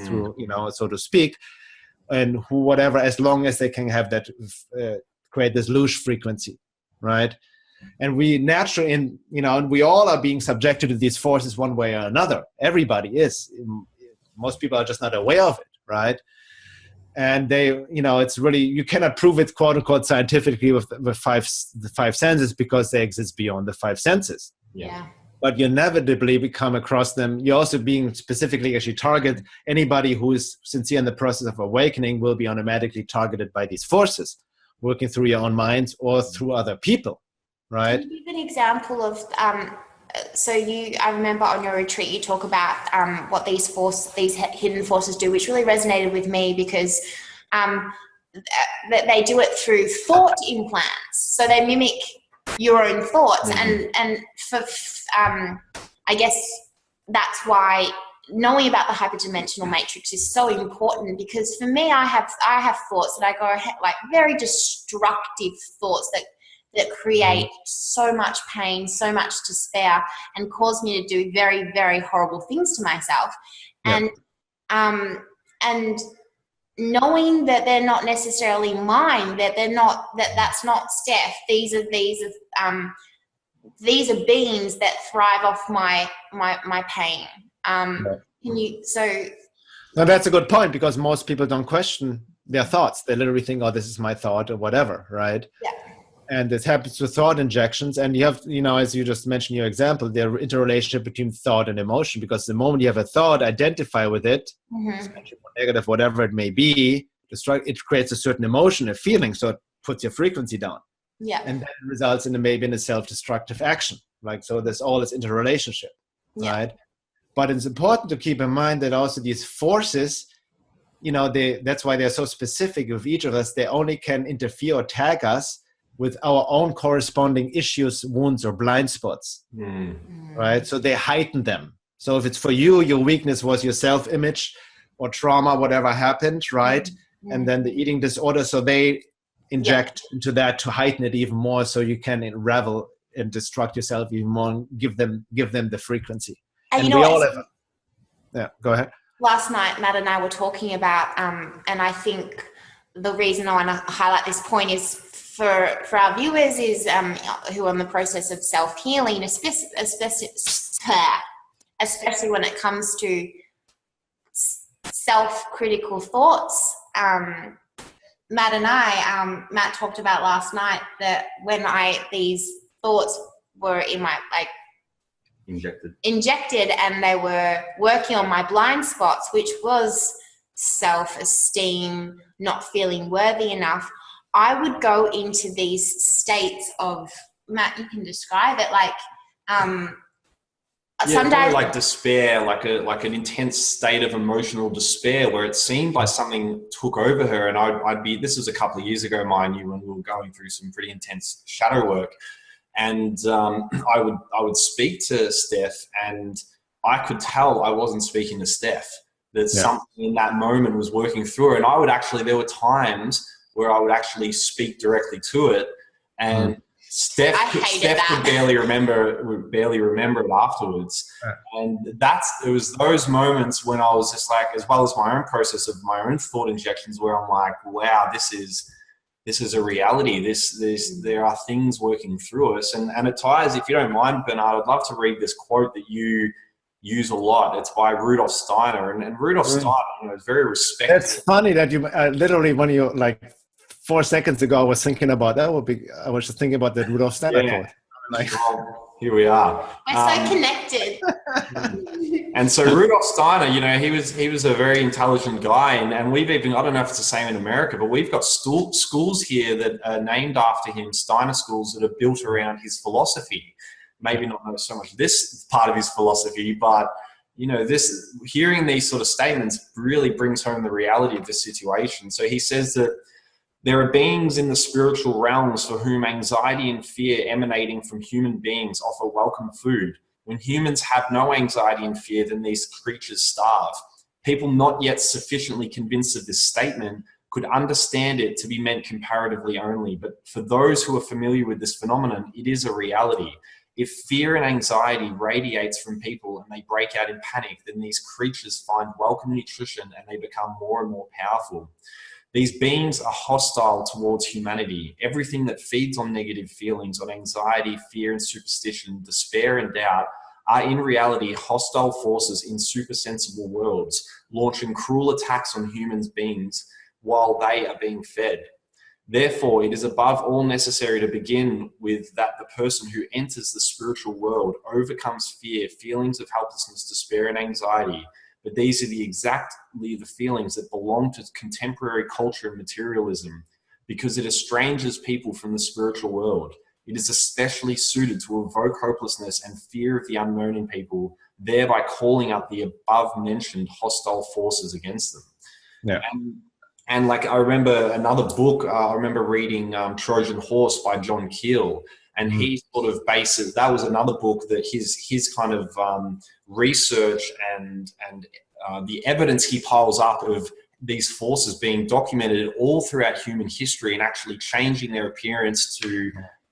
through, so to speak, and whatever, as long as they can have that, create this luge frequency, right? And we naturally, and we all are being subjected to these forces one way or another. Everybody is. Most people are just not aware of it, right? And they, it's really, you cannot prove it, quote unquote, scientifically with the five senses, because they exist beyond the five senses. Yeah. But you inevitably come across them. You're also being specifically actually target anybody who is sincere in the process of awakening will be automatically targeted by these forces, working through your own minds or through other people, right? Can you give an example of, I remember on your retreat, you talk about what these hidden forces do, which really resonated with me, because that they do it through thought implants. So they mimic your own thoughts. And for, I guess that's why knowing about the hyperdimensional matrix is so important, because for me, I have thoughts that I go ahead, like very destructive thoughts that create so much pain, so much despair, and cause me to do very, very horrible things to myself. Yeah. And knowing that they're not necessarily mine, that that's not Steph. These are beings that thrive off my pain. Can you, No, that's a good point, because most people don't question their thoughts. They literally think, oh, this is my thought or whatever, right? Yeah. And this happens with thought injections. And you have, as you just mentioned your example, the interrelationship between thought and emotion, because the moment you have a thought, identify with it, negative, whatever it may be, it creates a certain emotion, a feeling, so it puts your frequency down. Yeah. And that results in maybe in a self-destructive action. Like, so there's all this interrelationship, right? But it's important to keep in mind that also these forces, that's why they're so specific with each of us. They only can interfere or tag us with our own corresponding issues, wounds, or blind spots, right? So they heighten them. So if it's for you, your weakness was your self-image or trauma, whatever happened, right? And then the eating disorder, so they inject into that to heighten it even more, so you can unravel and destruct yourself even more, and give them the frequency. And we all have. Yeah, go ahead. Last night, Matt and I were talking about, and I think the reason I want to highlight this point is for our viewers is who are in the process of self-healing, especially when it comes to self-critical thoughts. Matt and I, Matt talked about last night that when these thoughts were in my, injected, and they were working on my blind spots, which was self-esteem, not feeling worthy enough, I would go into these states of, Matt, you can describe it, like some days, like despair, like an intense state of emotional despair, where it seemed like something took over her. And I'd be, this was a couple of years ago, mind you, when we were going through some pretty intense shadow work, and I would speak to Steph, and I could tell I wasn't speaking to Steph, that something in that moment was working through her. And I would actually, there were times where I would actually speak directly to it, and Steph could barely remember it afterwards. And it was those moments when I was just like, as well as my own process of my own thought injections, where I'm like, wow, this is a reality. There are things working through us. And it ties, if you don't mind, Bernhard, I'd love to read this quote that you use a lot. It's by Rudolf Steiner. And Rudolf Steiner, is very respected. It's funny that you literally, when you 4 seconds ago, I was thinking about that. I was just thinking about the Rudolf Steiner quote. Well, here we are. We're so connected. And so Rudolf Steiner, he was a very intelligent guy, and we've even, I don't know if it's the same in America, but we've got schools here that are named after him, Steiner schools, that are built around his philosophy. Maybe not so much this part of his philosophy, but hearing these sort of statements really brings home the reality of the situation. So he says that there are beings in the spiritual realms for whom anxiety and fear emanating from human beings offer welcome food. When humans have no anxiety and fear, then these creatures starve. People not yet sufficiently convinced of this statement could understand it to be meant comparatively only. But for those who are familiar with this phenomenon, it is a reality. If fear and anxiety radiates from people and they break out in panic, then these creatures find welcome nutrition and they become more and more powerful. These beings are hostile towards humanity. Everything that feeds on negative feelings, on anxiety, fear and superstition, despair and doubt, are in reality hostile forces in supersensible worlds, launching cruel attacks on human beings while they are being fed. Therefore, it is above all necessary to begin with that the person who enters the spiritual world overcomes fear, feelings of helplessness, despair and anxiety. But these are exactly the feelings that belong to contemporary culture and materialism, because it estranges people from the spiritual world. It is especially suited to evoke hopelessness and fear of the unknown in people, thereby calling up the above-mentioned hostile forces against them. Yeah. And I remember another book, I remember reading Trojan Horse by John Keel, and he sort of bases, that was another book that his kind of research and the evidence he piles up of these forces being documented all throughout human history and actually changing their appearance to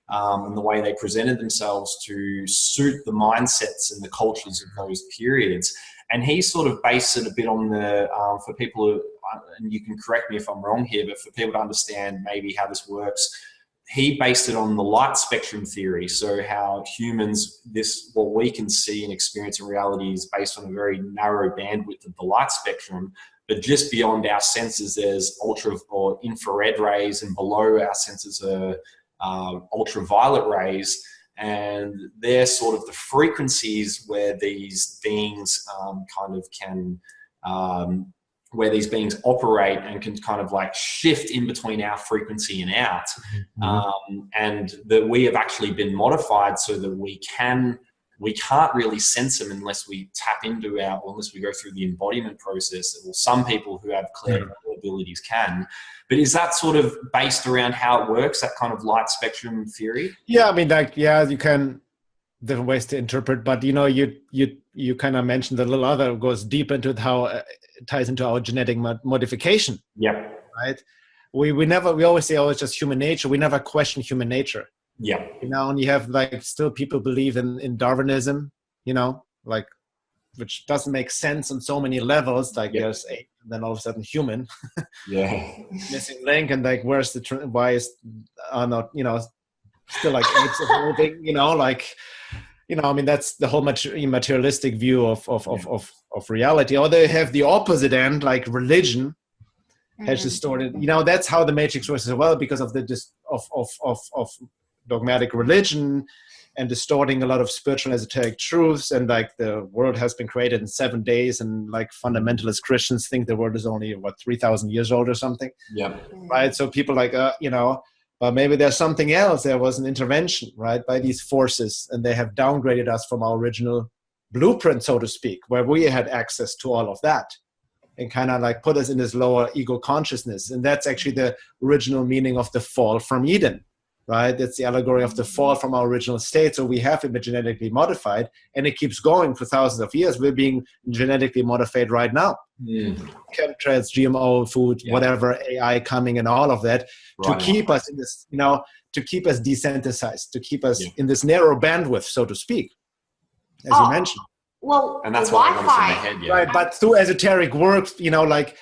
and the way they presented themselves to suit the mindsets and the cultures of those periods. And he sort of based it a bit on the, for people who, and you can correct me if I'm wrong here, but for people to understand maybe how this works, he based it on the light spectrum theory. So how humans, what we can see and experience in reality is based on a very narrow bandwidth of the light spectrum, but just beyond our senses, there's ultra or infrared rays, and below our senses are ultraviolet rays. And they're sort of the frequencies where these beings where these beings operate and can kind of shift in between our frequency and out. And that we have actually been modified so that we can't really sense them unless we tap into unless we go through the embodiment process. Well, some people who have clear abilities can. But is that sort of based around how it works, that kind of light spectrum theory? Yeah, I mean, you can, different ways to interpret, but you kind of mentioned a little other, goes deep into how it ties into our genetic modification. Yeah. Right. We always say, oh, it's just human nature. We never question human nature. Yeah. And you have still people believe in Darwinism, which doesn't make sense on so many levels. There's ape, and then all of a sudden human. Yeah. Missing link, and where's why is not still apes evolving? I mean, that's the whole materialistic view of reality. Or they have the opposite end, like religion has distorted. That's how the Matrix works as well, because of dogmatic religion and distorting a lot of spiritual esoteric truths, and like the world has been created in 7 days, and like fundamentalist Christians think the world is only 3,000 years old or something. Yeah. Right. So people like but maybe there's something else. There was an intervention, right, by these forces, and they have downgraded us from our original blueprint, so to speak, where we had access to all of that, and kind of like put us in this lower ego consciousness. And that's actually the original meaning of the fall from Eden. Right, that's the allegory of the fall from our original state. So we have been genetically modified, and it keeps going for thousands of years. We're being genetically modified right now. Chemtrails, GMO food, whatever, AI coming, and all of that to keep us in this, to keep us desensitized, to keep us in this narrow bandwidth, so to speak, as you mentioned. Well, and that's what comes in my head, right? But through esoteric work, like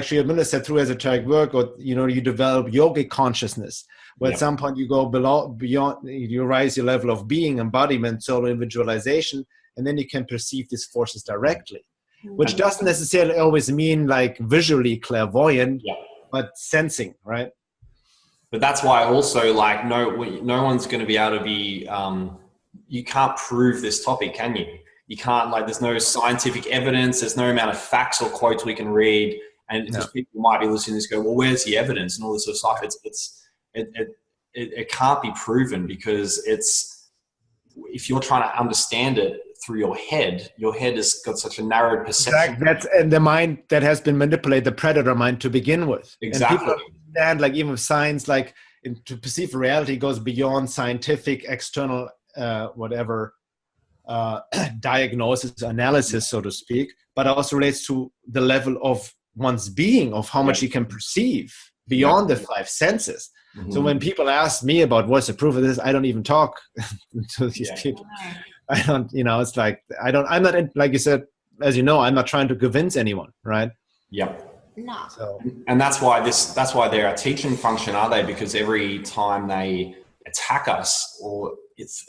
Sri Admila said, through esoteric work, or you develop yogic consciousness, where at some point you go beyond, you rise your level of being, embodiment, solo individualization, and then you can perceive these forces directly, which doesn't necessarily always mean like visually clairvoyant, but sensing, right? But that's why also like no one's going to be able to be. You can't prove this topic, can you? You can't, like, there's no scientific evidence. There's no amount of facts or quotes we can read. And just people might be listening to this go, well, where's the evidence and all this sort of stuff? It can't be proven, because if you're trying to understand it through your head has got such a narrow perception. Exactly. That's and the mind that has been manipulated, the predator mind to begin with. Exactly. And people understand, like, even with science, like, to perceive reality goes beyond scientific, external, diagnosis, analysis, so to speak, but also relates to the level of one's being, of how much you can perceive beyond the 5 senses. So when people ask me about what's the proof of this, I don't even talk to these people. I don't, it's like, I'm not, like you said, as you know, I'm not trying to convince anyone, right? Yep. No. So, and that's why they're a teaching function, are they? Because every time they attack us or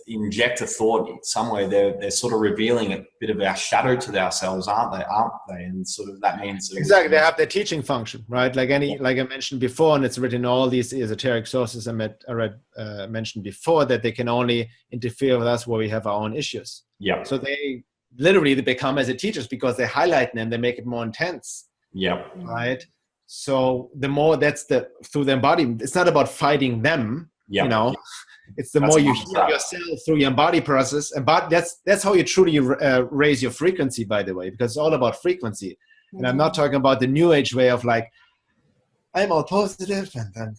inject a thought somewhere, they're sort of revealing a bit of our shadow to ourselves, aren't they? And sort of that means exactly they have their teaching function, right? Like like I mentioned before, and it's written in all these esoteric sources I mentioned before, that they can only interfere with us where we have our own issues. Yeah. So they become as teachers because they highlight them, they make it more intense. Yeah. Right. So the more through the embodiment, it's not about fighting them. Yeah. It's the more you heal yourself through your embody process, and that's how you truly raise your frequency, by the way, because it's all about frequency. And I'm not talking about the new age way of like, I'm all positive and then,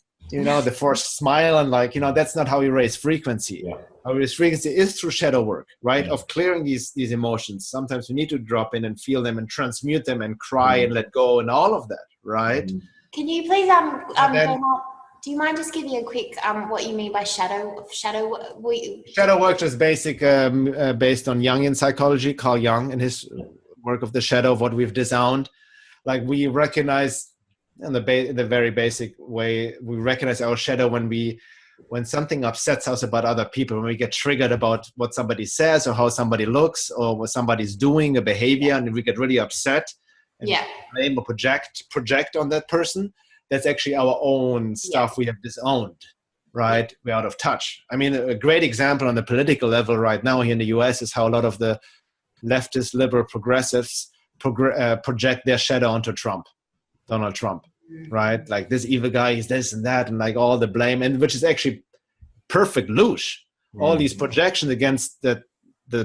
the forced smile and like, that's not how you raise frequency. Yeah. How you raise frequency is through shadow work, right? Of clearing these emotions. Sometimes we need to drop in and feel them and transmute them and cry and let go and all of that, right? Can you please, do you mind just giving a quick what you mean by shadow? Shadow work is based on Jungian psychology, Carl Jung, and his work of the shadow, of what we've disowned. Like, we recognize in the very basic way, we recognize our shadow when something upsets us about other people, when we get triggered about what somebody says or how somebody looks or what somebody's doing, a behavior, and we get really upset and blame or project on that person. That's actually our own stuff we have disowned, right? We're out of touch. I mean, a great example on the political level right now here in the US is how a lot of the leftist, liberal progressives project their shadow onto Donald Trump, right? Like, this evil guy is this and that, and like all the blame, and which is actually perfect louche. All these projections against the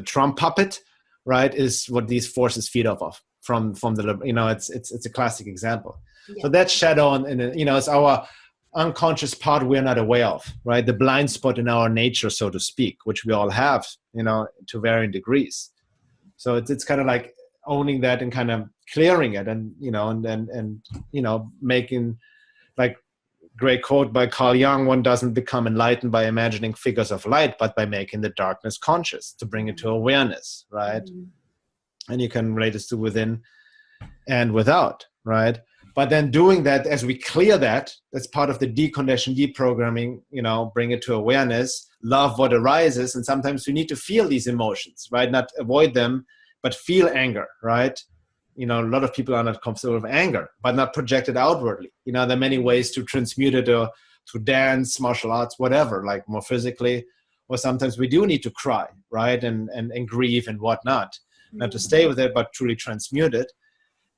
Trump puppet, right, is what these forces feed off of from the, it's a classic example. So that shadow, it's our unconscious part we're not aware of, right? The blind spot in our nature, so to speak, which we all have, to varying degrees. So it's kind of like owning that and kind of clearing it, and making, like, great quote by Carl Jung: one doesn't become enlightened by imagining figures of light, but by making the darkness conscious, to bring it to awareness, right? And you can relate this to within and without, right? But then doing that, as we clear that's part of the decondition, deprogramming, bring it to awareness, love what arises. And sometimes we need to feel these emotions, right? Not avoid them, but feel anger, right? A lot of people are not comfortable with anger, but not project it outwardly. There are many ways to transmute it or to dance, martial arts, whatever, like more physically, or sometimes we do need to cry, right? And grieve and whatnot, not to stay with it, but truly transmute it.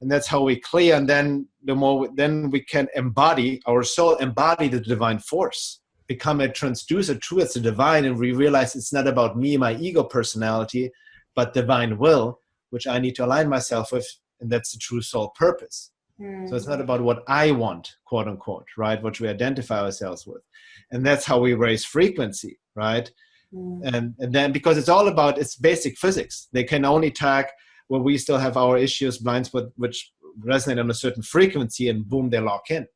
And that's how we clear. And then then we can embody, our soul embody the divine force, become a transducer towards the divine. And we realize it's not about me, my ego personality, but divine will, which I need to align myself with. And that's the true soul purpose. So it's not about what I want, quote unquote, right? What we identify ourselves with. And that's how we raise frequency, right? And then, because it's all about, it's basic physics. They can only tag where we still have our issues, blind spot, which resonate on a certain frequency, and boom, they lock in,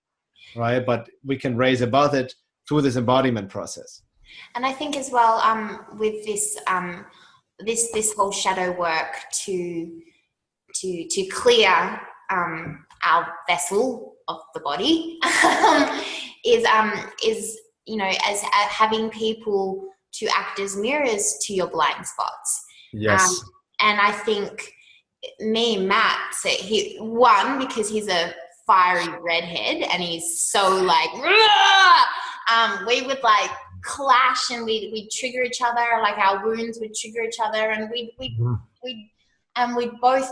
right? But we can raise above it through this embodiment process. And I think as well, with this, this whole shadow work to clear our vessel of the body is as having people to act as mirrors to your blind spots. Yes. And I think me and Matt, so because he's a fiery redhead and he's so like, we would like clash and we'd trigger each other, like our wounds would trigger each other, and we'd both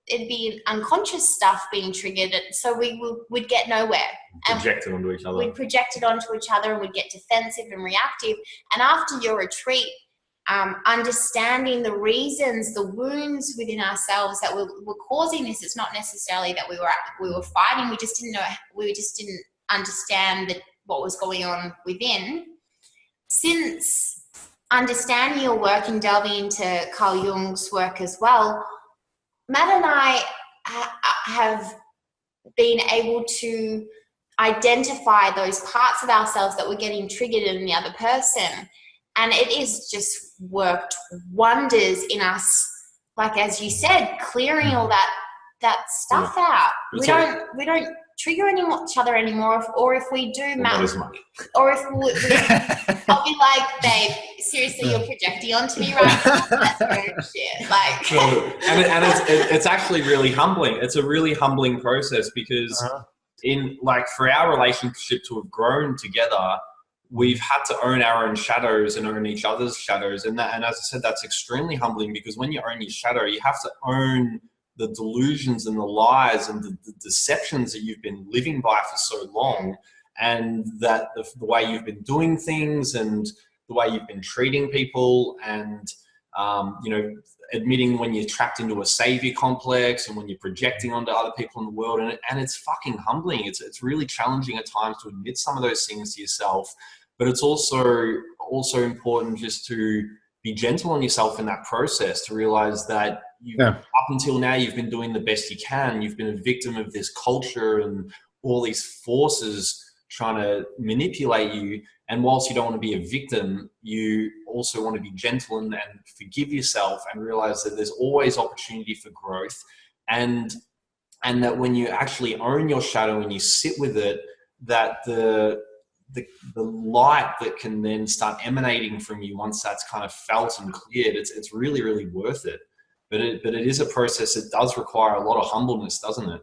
it'd be unconscious stuff being triggered, so we'd get nowhere. Project it onto each other. We'd project it onto each other and we'd get defensive and reactive. And after your retreat, understanding the reasons, the wounds within ourselves that were causing this, it's not necessarily that we were fighting. We just didn't understand what was going on within. Since understanding your work and delving into Carl Jung's work as well, Matt and I have been able to identify those parts of ourselves that were getting triggered in the other person. And it is just worked wonders in us, like, as you said, clearing all that stuff out. We don't trigger each other anymore, or if we do, Matt, or if I'll be like, babe, seriously, you're projecting onto me right now. That's weird shit. Like, and it's actually really humbling. It's a really humbling process, because for our relationship to have grown together, we've had to own our own shadows and own each other's shadows. And as I said, that's extremely humbling, because when you own your shadow, you have to own the delusions and the lies and the deceptions that you've been living by for so long, and that the way you've been doing things and the way you've been treating people, and admitting when you're trapped into a savior complex and when you're projecting onto other people in the world. And it's fucking humbling. It's really challenging at times to admit some of those things to yourself, but it's also important just to be gentle on yourself in that process, to realize that up until now, you've been doing the best you can. You've been a victim of this culture and all these forces trying to manipulate you. And whilst you don't want to be a victim, you also want to be gentle and forgive yourself, and realize that there's always opportunity for growth. And that when you actually own your shadow and you sit with it, that the light that can then start emanating from you, once that's kind of felt and cleared, it's really, really worth it. But it is a process that does require a lot of humbleness, doesn't it?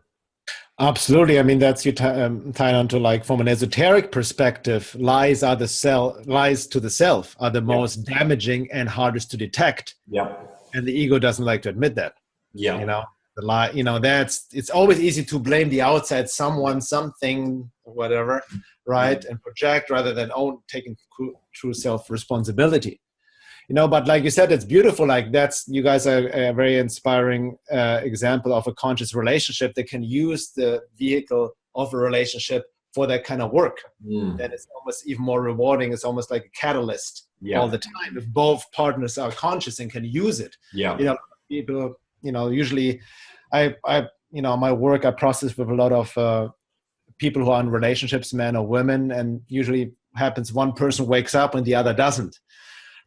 Absolutely. I mean, that's you tie onto, like, from an esoteric perspective, lies to the self are the most damaging and hardest to detect. Yeah. And the ego doesn't like to admit that. Yeah. The lie, it's always easy to blame the outside, someone, something, whatever, right? And project rather than taking true self-responsibility. But like you said, it's beautiful. Like, you guys are a very inspiring example of a conscious relationship that can use the vehicle of a relationship for that kind of work. Then it's almost even more rewarding. It's almost like a catalyst all the time. If both partners are conscious and can use it. People, usually my work, I process with a lot of people who are in relationships, men or women, and usually happens one person wakes up and the other doesn't.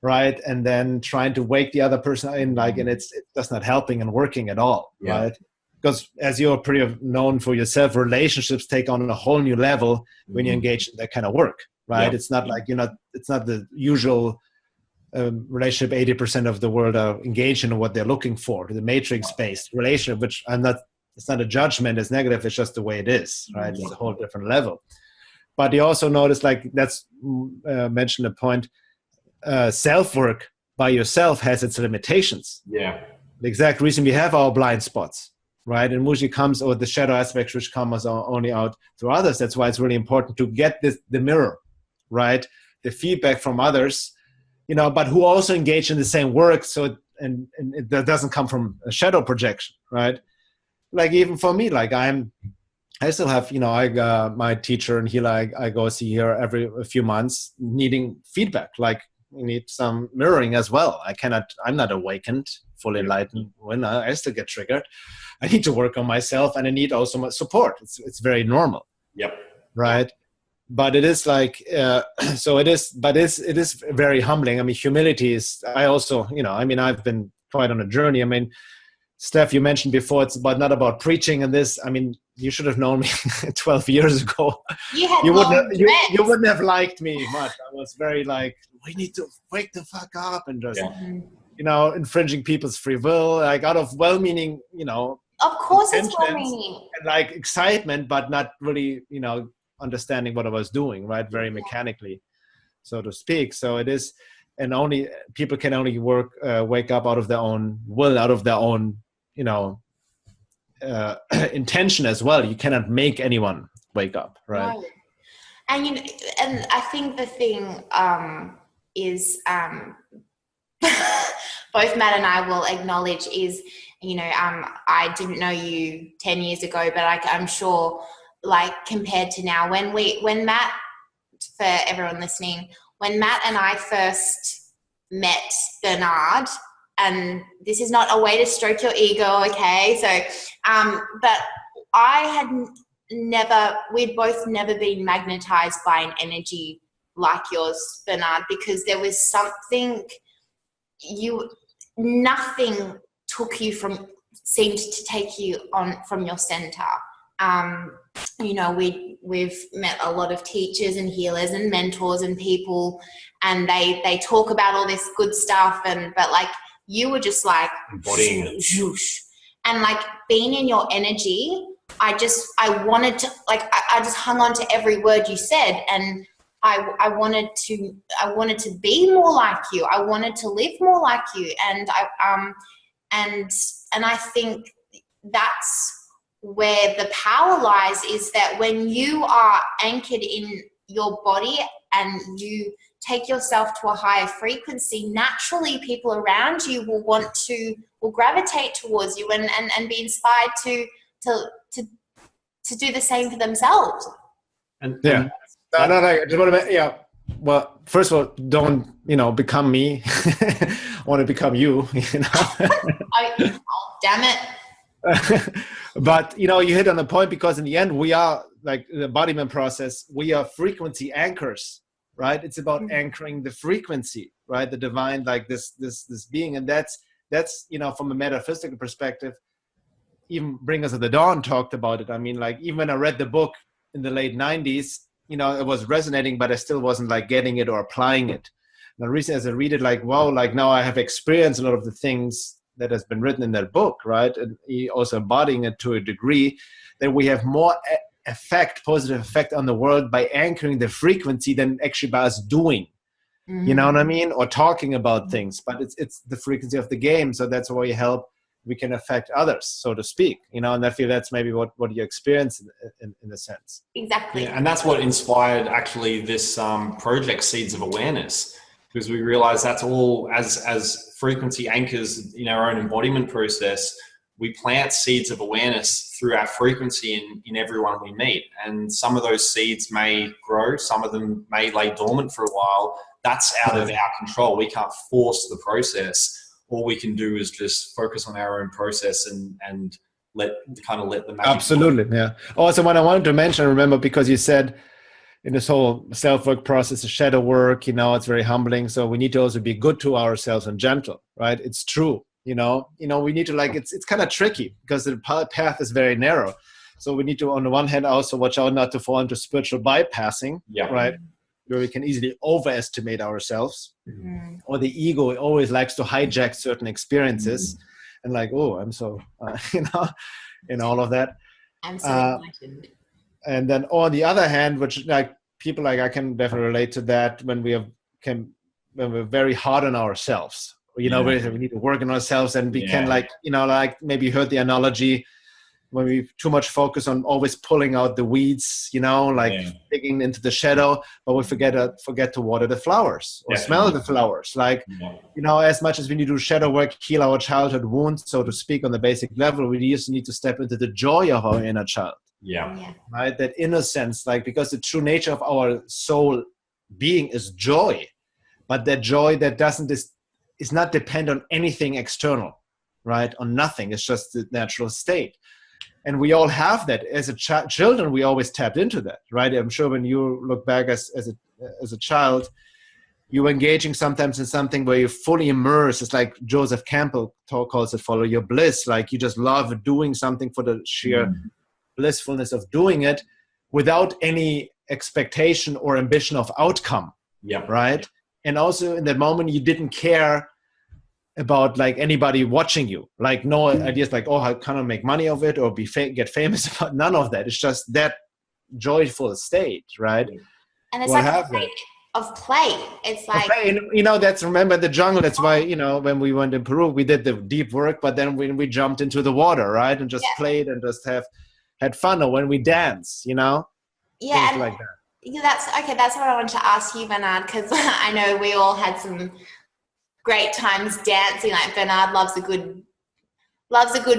Right. And then trying to wake the other person in, and it's just not helping and working at all. Right. Because as you're pretty known for yourself, relationships take on a whole new level when you engage in that kind of work. Right. It's not like, it's not the usual relationship 80% of the world are engaged in what they're looking for, the matrix-based relationship, which it's not a judgment, it's negative, it's just the way it is. Right. It's a whole different level. But you also notice, like that's mentioned a point, self-work by yourself has its limitations. Yeah. The exact reason we have our blind spots, right? And usually comes, or the shadow aspects which come only out through others. That's why it's really important to get the mirror, right? The feedback from others, you know, but who also engage in the same work. So, and that doesn't come from a shadow projection, right? Like even for me, like I still have, you know, my teacher and healer I go see her every few months, needing feedback. Like we need some mirroring as well. I'm not awakened, fully enlightened when I still get triggered. I need to work on myself, and I need also my support. It's very normal. Yep. Right. But it is like, so it is, but it is very humbling. I mean, humility is, I also, you know, I mean, I've been quite on a journey. I mean, Steph, you mentioned before, it's not about preaching and this. I mean, you should have known me 12 years ago. You wouldn't have liked me much. I was very like, we need to wake the fuck up and just, you know, infringing people's free will, like out of well-meaning, you know. Of course it's well-meaning. And like excitement, but not really, you know, understanding what I was doing, right? Very mechanically, so to speak. So it is, and only people can only wake up out of their own will, out of their own, you know, intention as well. You cannot make anyone wake up, right? No. And you know, and I think the thing is both Matt and I will acknowledge is, you know, I didn't know you 10 years ago, but I'm sure, like compared to now, when Matt, for everyone listening, when Matt and I first met Bernhard, and this is not a way to stroke your ego, okay? So, but we'd both never been magnetized by an energy like yours, Bernhard, because there was something, nothing seemed to take you on from your center. You know, we've met a lot of teachers and healers and mentors and people, and they talk about all this good stuff, but like you were just like embodying it. And like being in your energy, I wanted to, like, I just hung on to every word you said, and I wanted to be more like you. I wanted to live more like you, and I think that's where the power lies, is that when you are anchored in your body and you take yourself to a higher frequency, naturally people around you will gravitate towards you and be inspired to do the same for themselves. And yeah, I just want to, yeah. Well, first of all, don't, you know, become me. I want to become you, you know. Damn it. But, you know, you hit on the point, because in the end, we are, like the embodiment process, we are frequency anchors, right? It's about anchoring the frequency, right? The divine, like this being. And that's, you know, from a metaphysical perspective, even Bring Us to the Dawn talked about it. I mean, like, even when I read the book in the late 90s, you know, it was resonating, but I still wasn't like getting it or applying it. And the reason, as I read it, like, wow, like now I have experienced a lot of the things that has been written in that book, right? And he also embodying it to a degree, that we have more positive effect on the world by anchoring the frequency than actually by us doing. You know what I mean? Or talking about things, but it's the frequency of the game. So that's where we can affect others, so to speak, you know, and I feel that's maybe what you experience in a sense. Exactly. Yeah, and that's what inspired actually this project, Seeds of Awareness, because we realized that's all as frequency anchors in our own embodiment process. We plant seeds of awareness through our frequency in everyone we meet. And some of those seeds may grow, some of them may lay dormant for a while. That's out of our control. We can't force the process. All we can do is just focus on our own process and let the magic. Absolutely, yeah. Also, what I wanted to mention, remember, because you said in this whole self-work process, the shadow work, you know, it's very humbling. So we need to also be good to ourselves and gentle, right? It's true. You know, we need to, like, it's kind of tricky because the path is very narrow. So we need to, on the one hand, also watch out not to fall into spiritual bypassing, right? Where we can easily overestimate ourselves, or the ego always likes to hijack certain experiences, and like, oh, I'm so, you know, in all of that. I'm so enlightened. And then on the other hand, which, like, people, like I can definitely relate to that when when we're very hard on ourselves. We need to work on ourselves, and we can maybe you heard the analogy when we too much focus on always pulling out the weeds, digging into the shadow, but we forget to water the flowers or smell the flowers. As much as we need to do shadow work, heal our childhood wounds, so to speak, on the basic level, we just need to step into the joy of our inner child. Right? That innocence, because the true nature of our soul being is joy, but that joy that is not depend on anything external, right? On nothing. It's just the natural state. And we all have that. As children, we always tapped into that, right? I'm sure when you look back as a child, you were engaging sometimes in something where you're fully immersed. It's like Joseph Campbell calls it, follow your bliss. Like you just love doing something for the sheer blissfulness of doing it without any expectation or ambition of outcome, right? And also in that moment, you didn't care about anybody watching you, no ideas how can I make money of it or get famous about, none of that. It's just that joyful state, right? And it's a state of play. It's that's, remember the jungle, that's why when we went in Peru we did the deep work, but then when we jumped into the water, right, and just played and just had fun, or when we dance, things like that. That's what I wanted to ask you, Bernhard, because I know we all had some great times dancing. Bernhard loves a good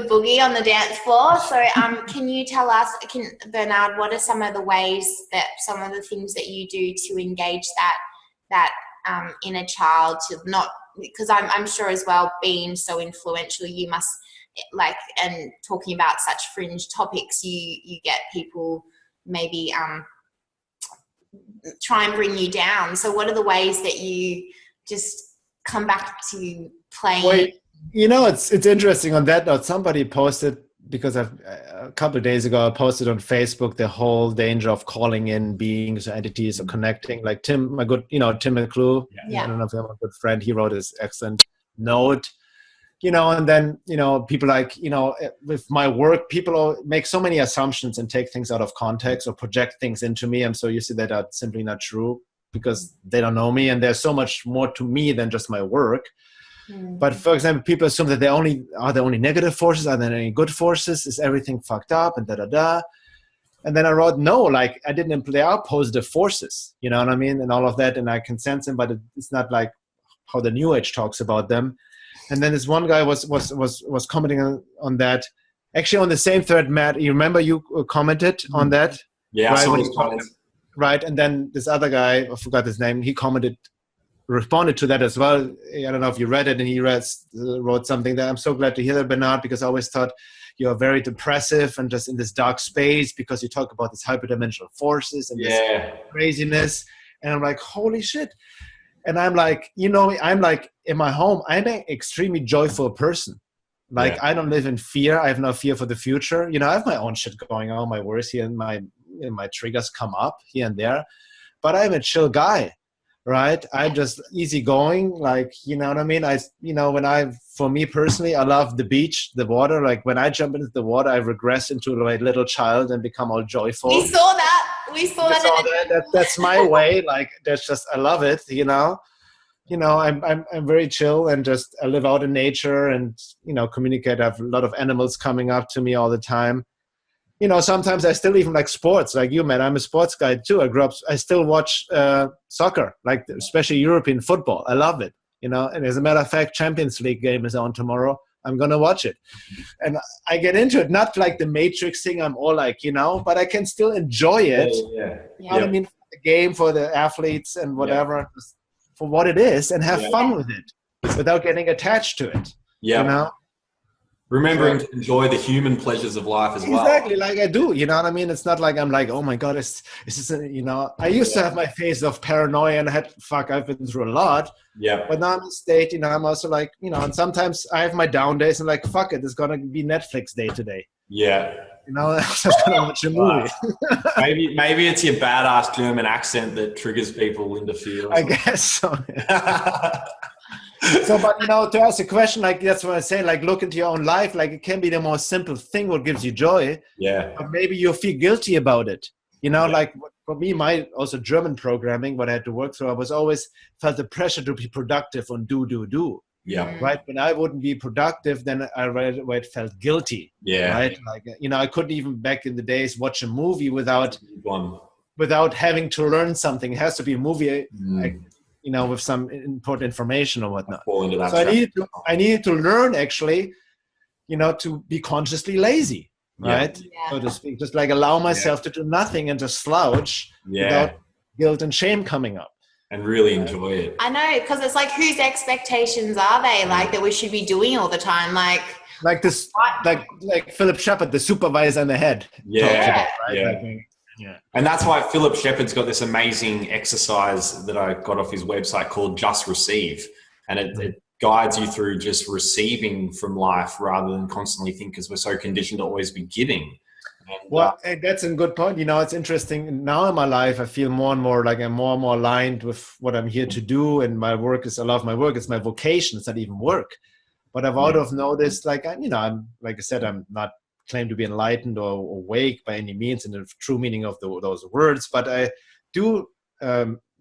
boogie on the dance floor. So can you tell us, Bernhard, what are some of the things that you do to engage that inner child, to not, because I'm sure as well, being so influential, you must and talking about such fringe topics, you get people maybe try and bring you down. So what are the ways that you just come back to playing? Wait, it's interesting on that note. Somebody posted, because a couple of days ago I posted on Facebook the whole danger of calling in beings or entities or connecting. Like Tim, Tim McClue. I don't know if you have a good friend. He wrote this excellent note. And then people with my work, people make so many assumptions and take things out of context or project things into me. I'm so used to that are simply not true, because they don't know me, and there's so much more to me than just my work. But for example, people assume that are there only negative forces? Are there any good forces? Is everything fucked up? And And then I wrote, no, I didn't, there are positive forces, you know what I mean? And all of that, and I can sense them, but it's not like how the New Age talks about them. And then this one guy was commenting on that. Actually, on the same thread, Matt, you remember you commented on that? Yeah, right? I saw his comments. Right, and then this other guy, I forgot his name, he responded to that as well. I don't know if you read it, and he wrote something that I'm so glad to hear that, Bernhard, because I always thought you're very depressive and just in this dark space because you talk about these hyperdimensional forces and this craziness. And I'm like, holy shit. And I'm like, I'm like, in my home, I'm an extremely joyful person. I don't live in fear. I have no fear for the future. I have my own shit going on, my worries here, and my triggers come up here and there, but I'm a chill guy, right? I'm just easygoing, you know what I mean? For me personally, I love the beach, the water. When I jump into the water, I regress into a little child and become all joyful. We saw that. That's my way. That's just, I love it. I'm very chill, and just I live out in nature and communicate. I have a lot of animals coming up to me all the time. Sometimes I still even like sports, like you, man. I'm a sports guy too. I still watch soccer, especially European football. I love it, And as a matter of fact, Champions League game is on tomorrow. I'm going to watch it. And I get into it, not like the Matrix thing. I'm all but I can still enjoy it. You know what I mean? For the game, for the athletes and whatever, for what it is, and have fun with it without getting attached to it. Remembering to enjoy the human pleasures of life as well. Exactly, like I do. You know what I mean? It's not like I'm like, oh my God, is this, I used to have my phase of paranoia, and I've been through a lot. Yeah. But now I'm in a state, I'm also like, and sometimes I have my down days and like, fuck it, it's going to be Netflix day today. Yeah. I'm just going to watch a movie. maybe it's your badass German accent that triggers people into fear. I guess so. So, but to ask a question, that's what I say, look into your own life. It can be the most simple thing what gives you joy. Yeah. But maybe you feel guilty about it. for me, my also German programming, what I had to work through, I was always felt the pressure to be productive and do. Yeah. Right. When I wouldn't be productive, then I felt guilty. Yeah. Right. Like, I couldn't even back in the days watch a movie without having to learn something. It has to be a movie, with some important information or whatnot. So I needed to learn actually, to be consciously lazy. Right. Yeah. So to speak, just like allow myself to do nothing and just slouch without guilt and shame coming up. And really enjoy it. I know, because it's like, whose expectations are they, like, that we should be doing all the time? Like this, like Philip Shepard, the supervisor in the head. Yeah. Yeah. And that's why Philip Shepard's got this amazing exercise that I got off his website called Just Receive. And it guides you through just receiving from life rather than constantly think, because we're so conditioned to always be giving. And, that's a good point. It's interesting. Now in my life, I feel more and more like I'm more and more aligned with what I'm here to do. And my work is, I love my work. It's my vocation. It's not even work. But I've out of noticed, like, I'm, like I said, I'm not claim to be enlightened or awake by any means in the true meaning of those words. But I do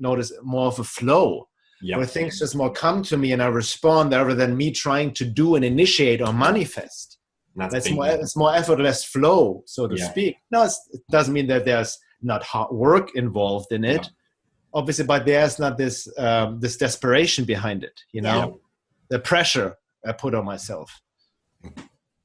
notice more of a flow where things just more come to me and I respond rather than me trying to do and initiate or manifest. It's more effortless flow, so to speak. No, it doesn't mean that there's not hard work involved in it, obviously, but there's not this this desperation behind it. The pressure I put on myself.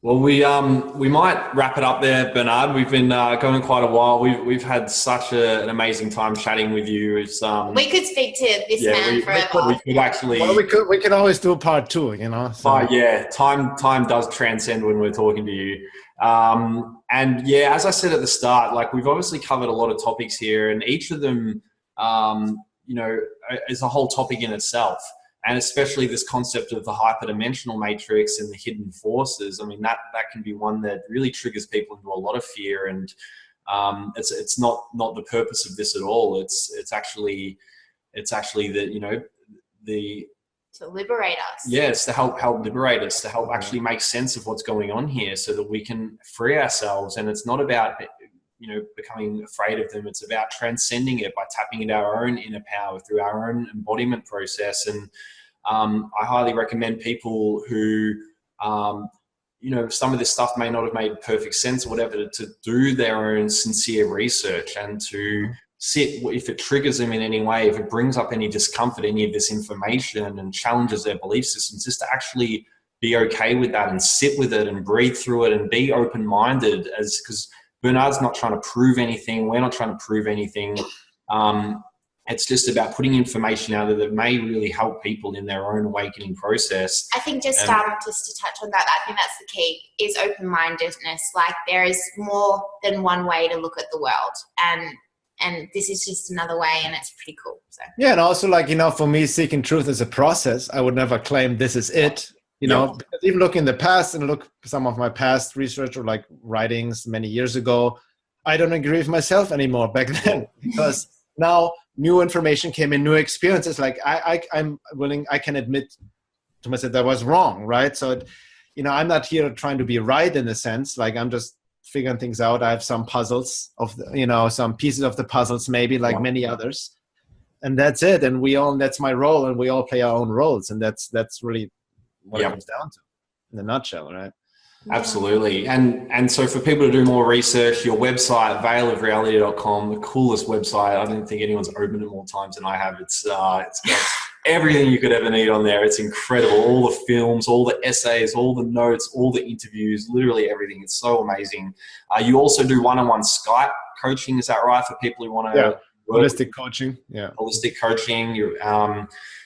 Well, we might wrap it up there, Bernhard. We've been going quite a while. We've had such an amazing time chatting with you. It's we could speak to this man forever. We could actually. Well, we can always do a part 2. So. Time does transcend when we're talking to you. And as I said at the start, like, we've obviously covered a lot of topics here, and each of them, is a whole topic in itself. And especially this concept of the hyperdimensional matrix and the hidden forces. I mean, that can be one that really triggers people into a lot of fear. And it's not the purpose of this at all. It's actually that, to liberate us. It's to help liberate us, to help actually make sense of what's going on here so that we can free ourselves. And it's not about becoming afraid of them. It's about transcending it by tapping into our own inner power through our own embodiment process. And I highly recommend people who, some of this stuff may not have made perfect sense or whatever, to do their own sincere research and to sit, if it triggers them in any way, if it brings up any discomfort, any of this information and challenges their belief systems, just to actually be okay with that and sit with it and breathe through it and be open-minded, because Bernhard's not trying to prove anything. We're not trying to prove anything. It's just about putting information out there that may really help people in their own awakening process. I think just to touch on that, I think that's the key, is open-mindedness. Like, there is more than one way to look at the world, and this is just another way, and it's pretty cool. So. Yeah, and also, like, for me, seeking truth is a process. I would never claim this is it. Because even look in the past and look some of my past research or like writings many years ago, I don't agree with myself anymore back then, because now new information came in, new experiences. Like I'm willing, I can admit to myself that I was wrong, right? So, I'm not here trying to be right in a sense. Like, I'm just figuring things out. I have some puzzles of, some pieces of the puzzles, maybe like many others, and that's it. And that's my role, and we all play our own roles, and that's really what it comes down to in a nutshell, right? Absolutely. And so for people to do more research, your website, veilofreality.com, the coolest website. I don't think anyone's opened it more times than I have. It's got everything you could ever need on there. It's incredible. All the films, all the essays, all the notes, all the interviews, literally everything. It's so amazing. You also do one-on-one Skype coaching. Is that right? For people who want to holistic coaching. Yeah. Holistic coaching.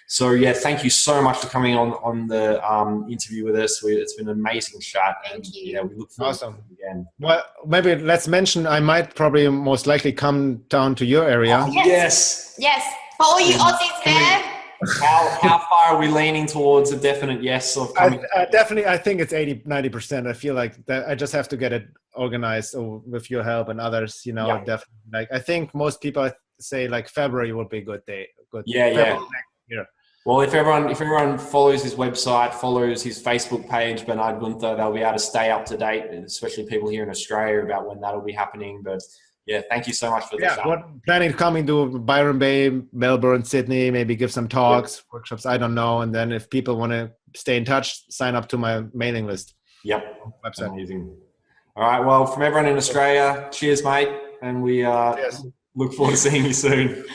So thank you so much for coming on the interview with us. It's been an amazing chat. Thank you. We look forward to it again. Well, maybe let's mention, I might probably most likely come down to your area. Yes. For all you Aussies there. How far are we leaning towards a definite yes of coming? Definitely, I think it's 80-90%. I feel like that I just have to get it organized with your help and others, definitely. Like, I think most people say like February would be a good day. February. Well, if everyone follows his website, follows his Facebook page, Bernhard Guenther, they'll be able to stay up to date, especially people here in Australia, about when that'll be happening. But Yeah, thank you so much for the chat. Planning to coming to Byron Bay, Melbourne, Sydney, maybe give some talks, workshops, I don't know. And then if people want to stay in touch, sign up to my mailing list. Yep. Website. Amazing. All right. Well, from everyone in Australia, cheers, mate. And we look forward to seeing you soon.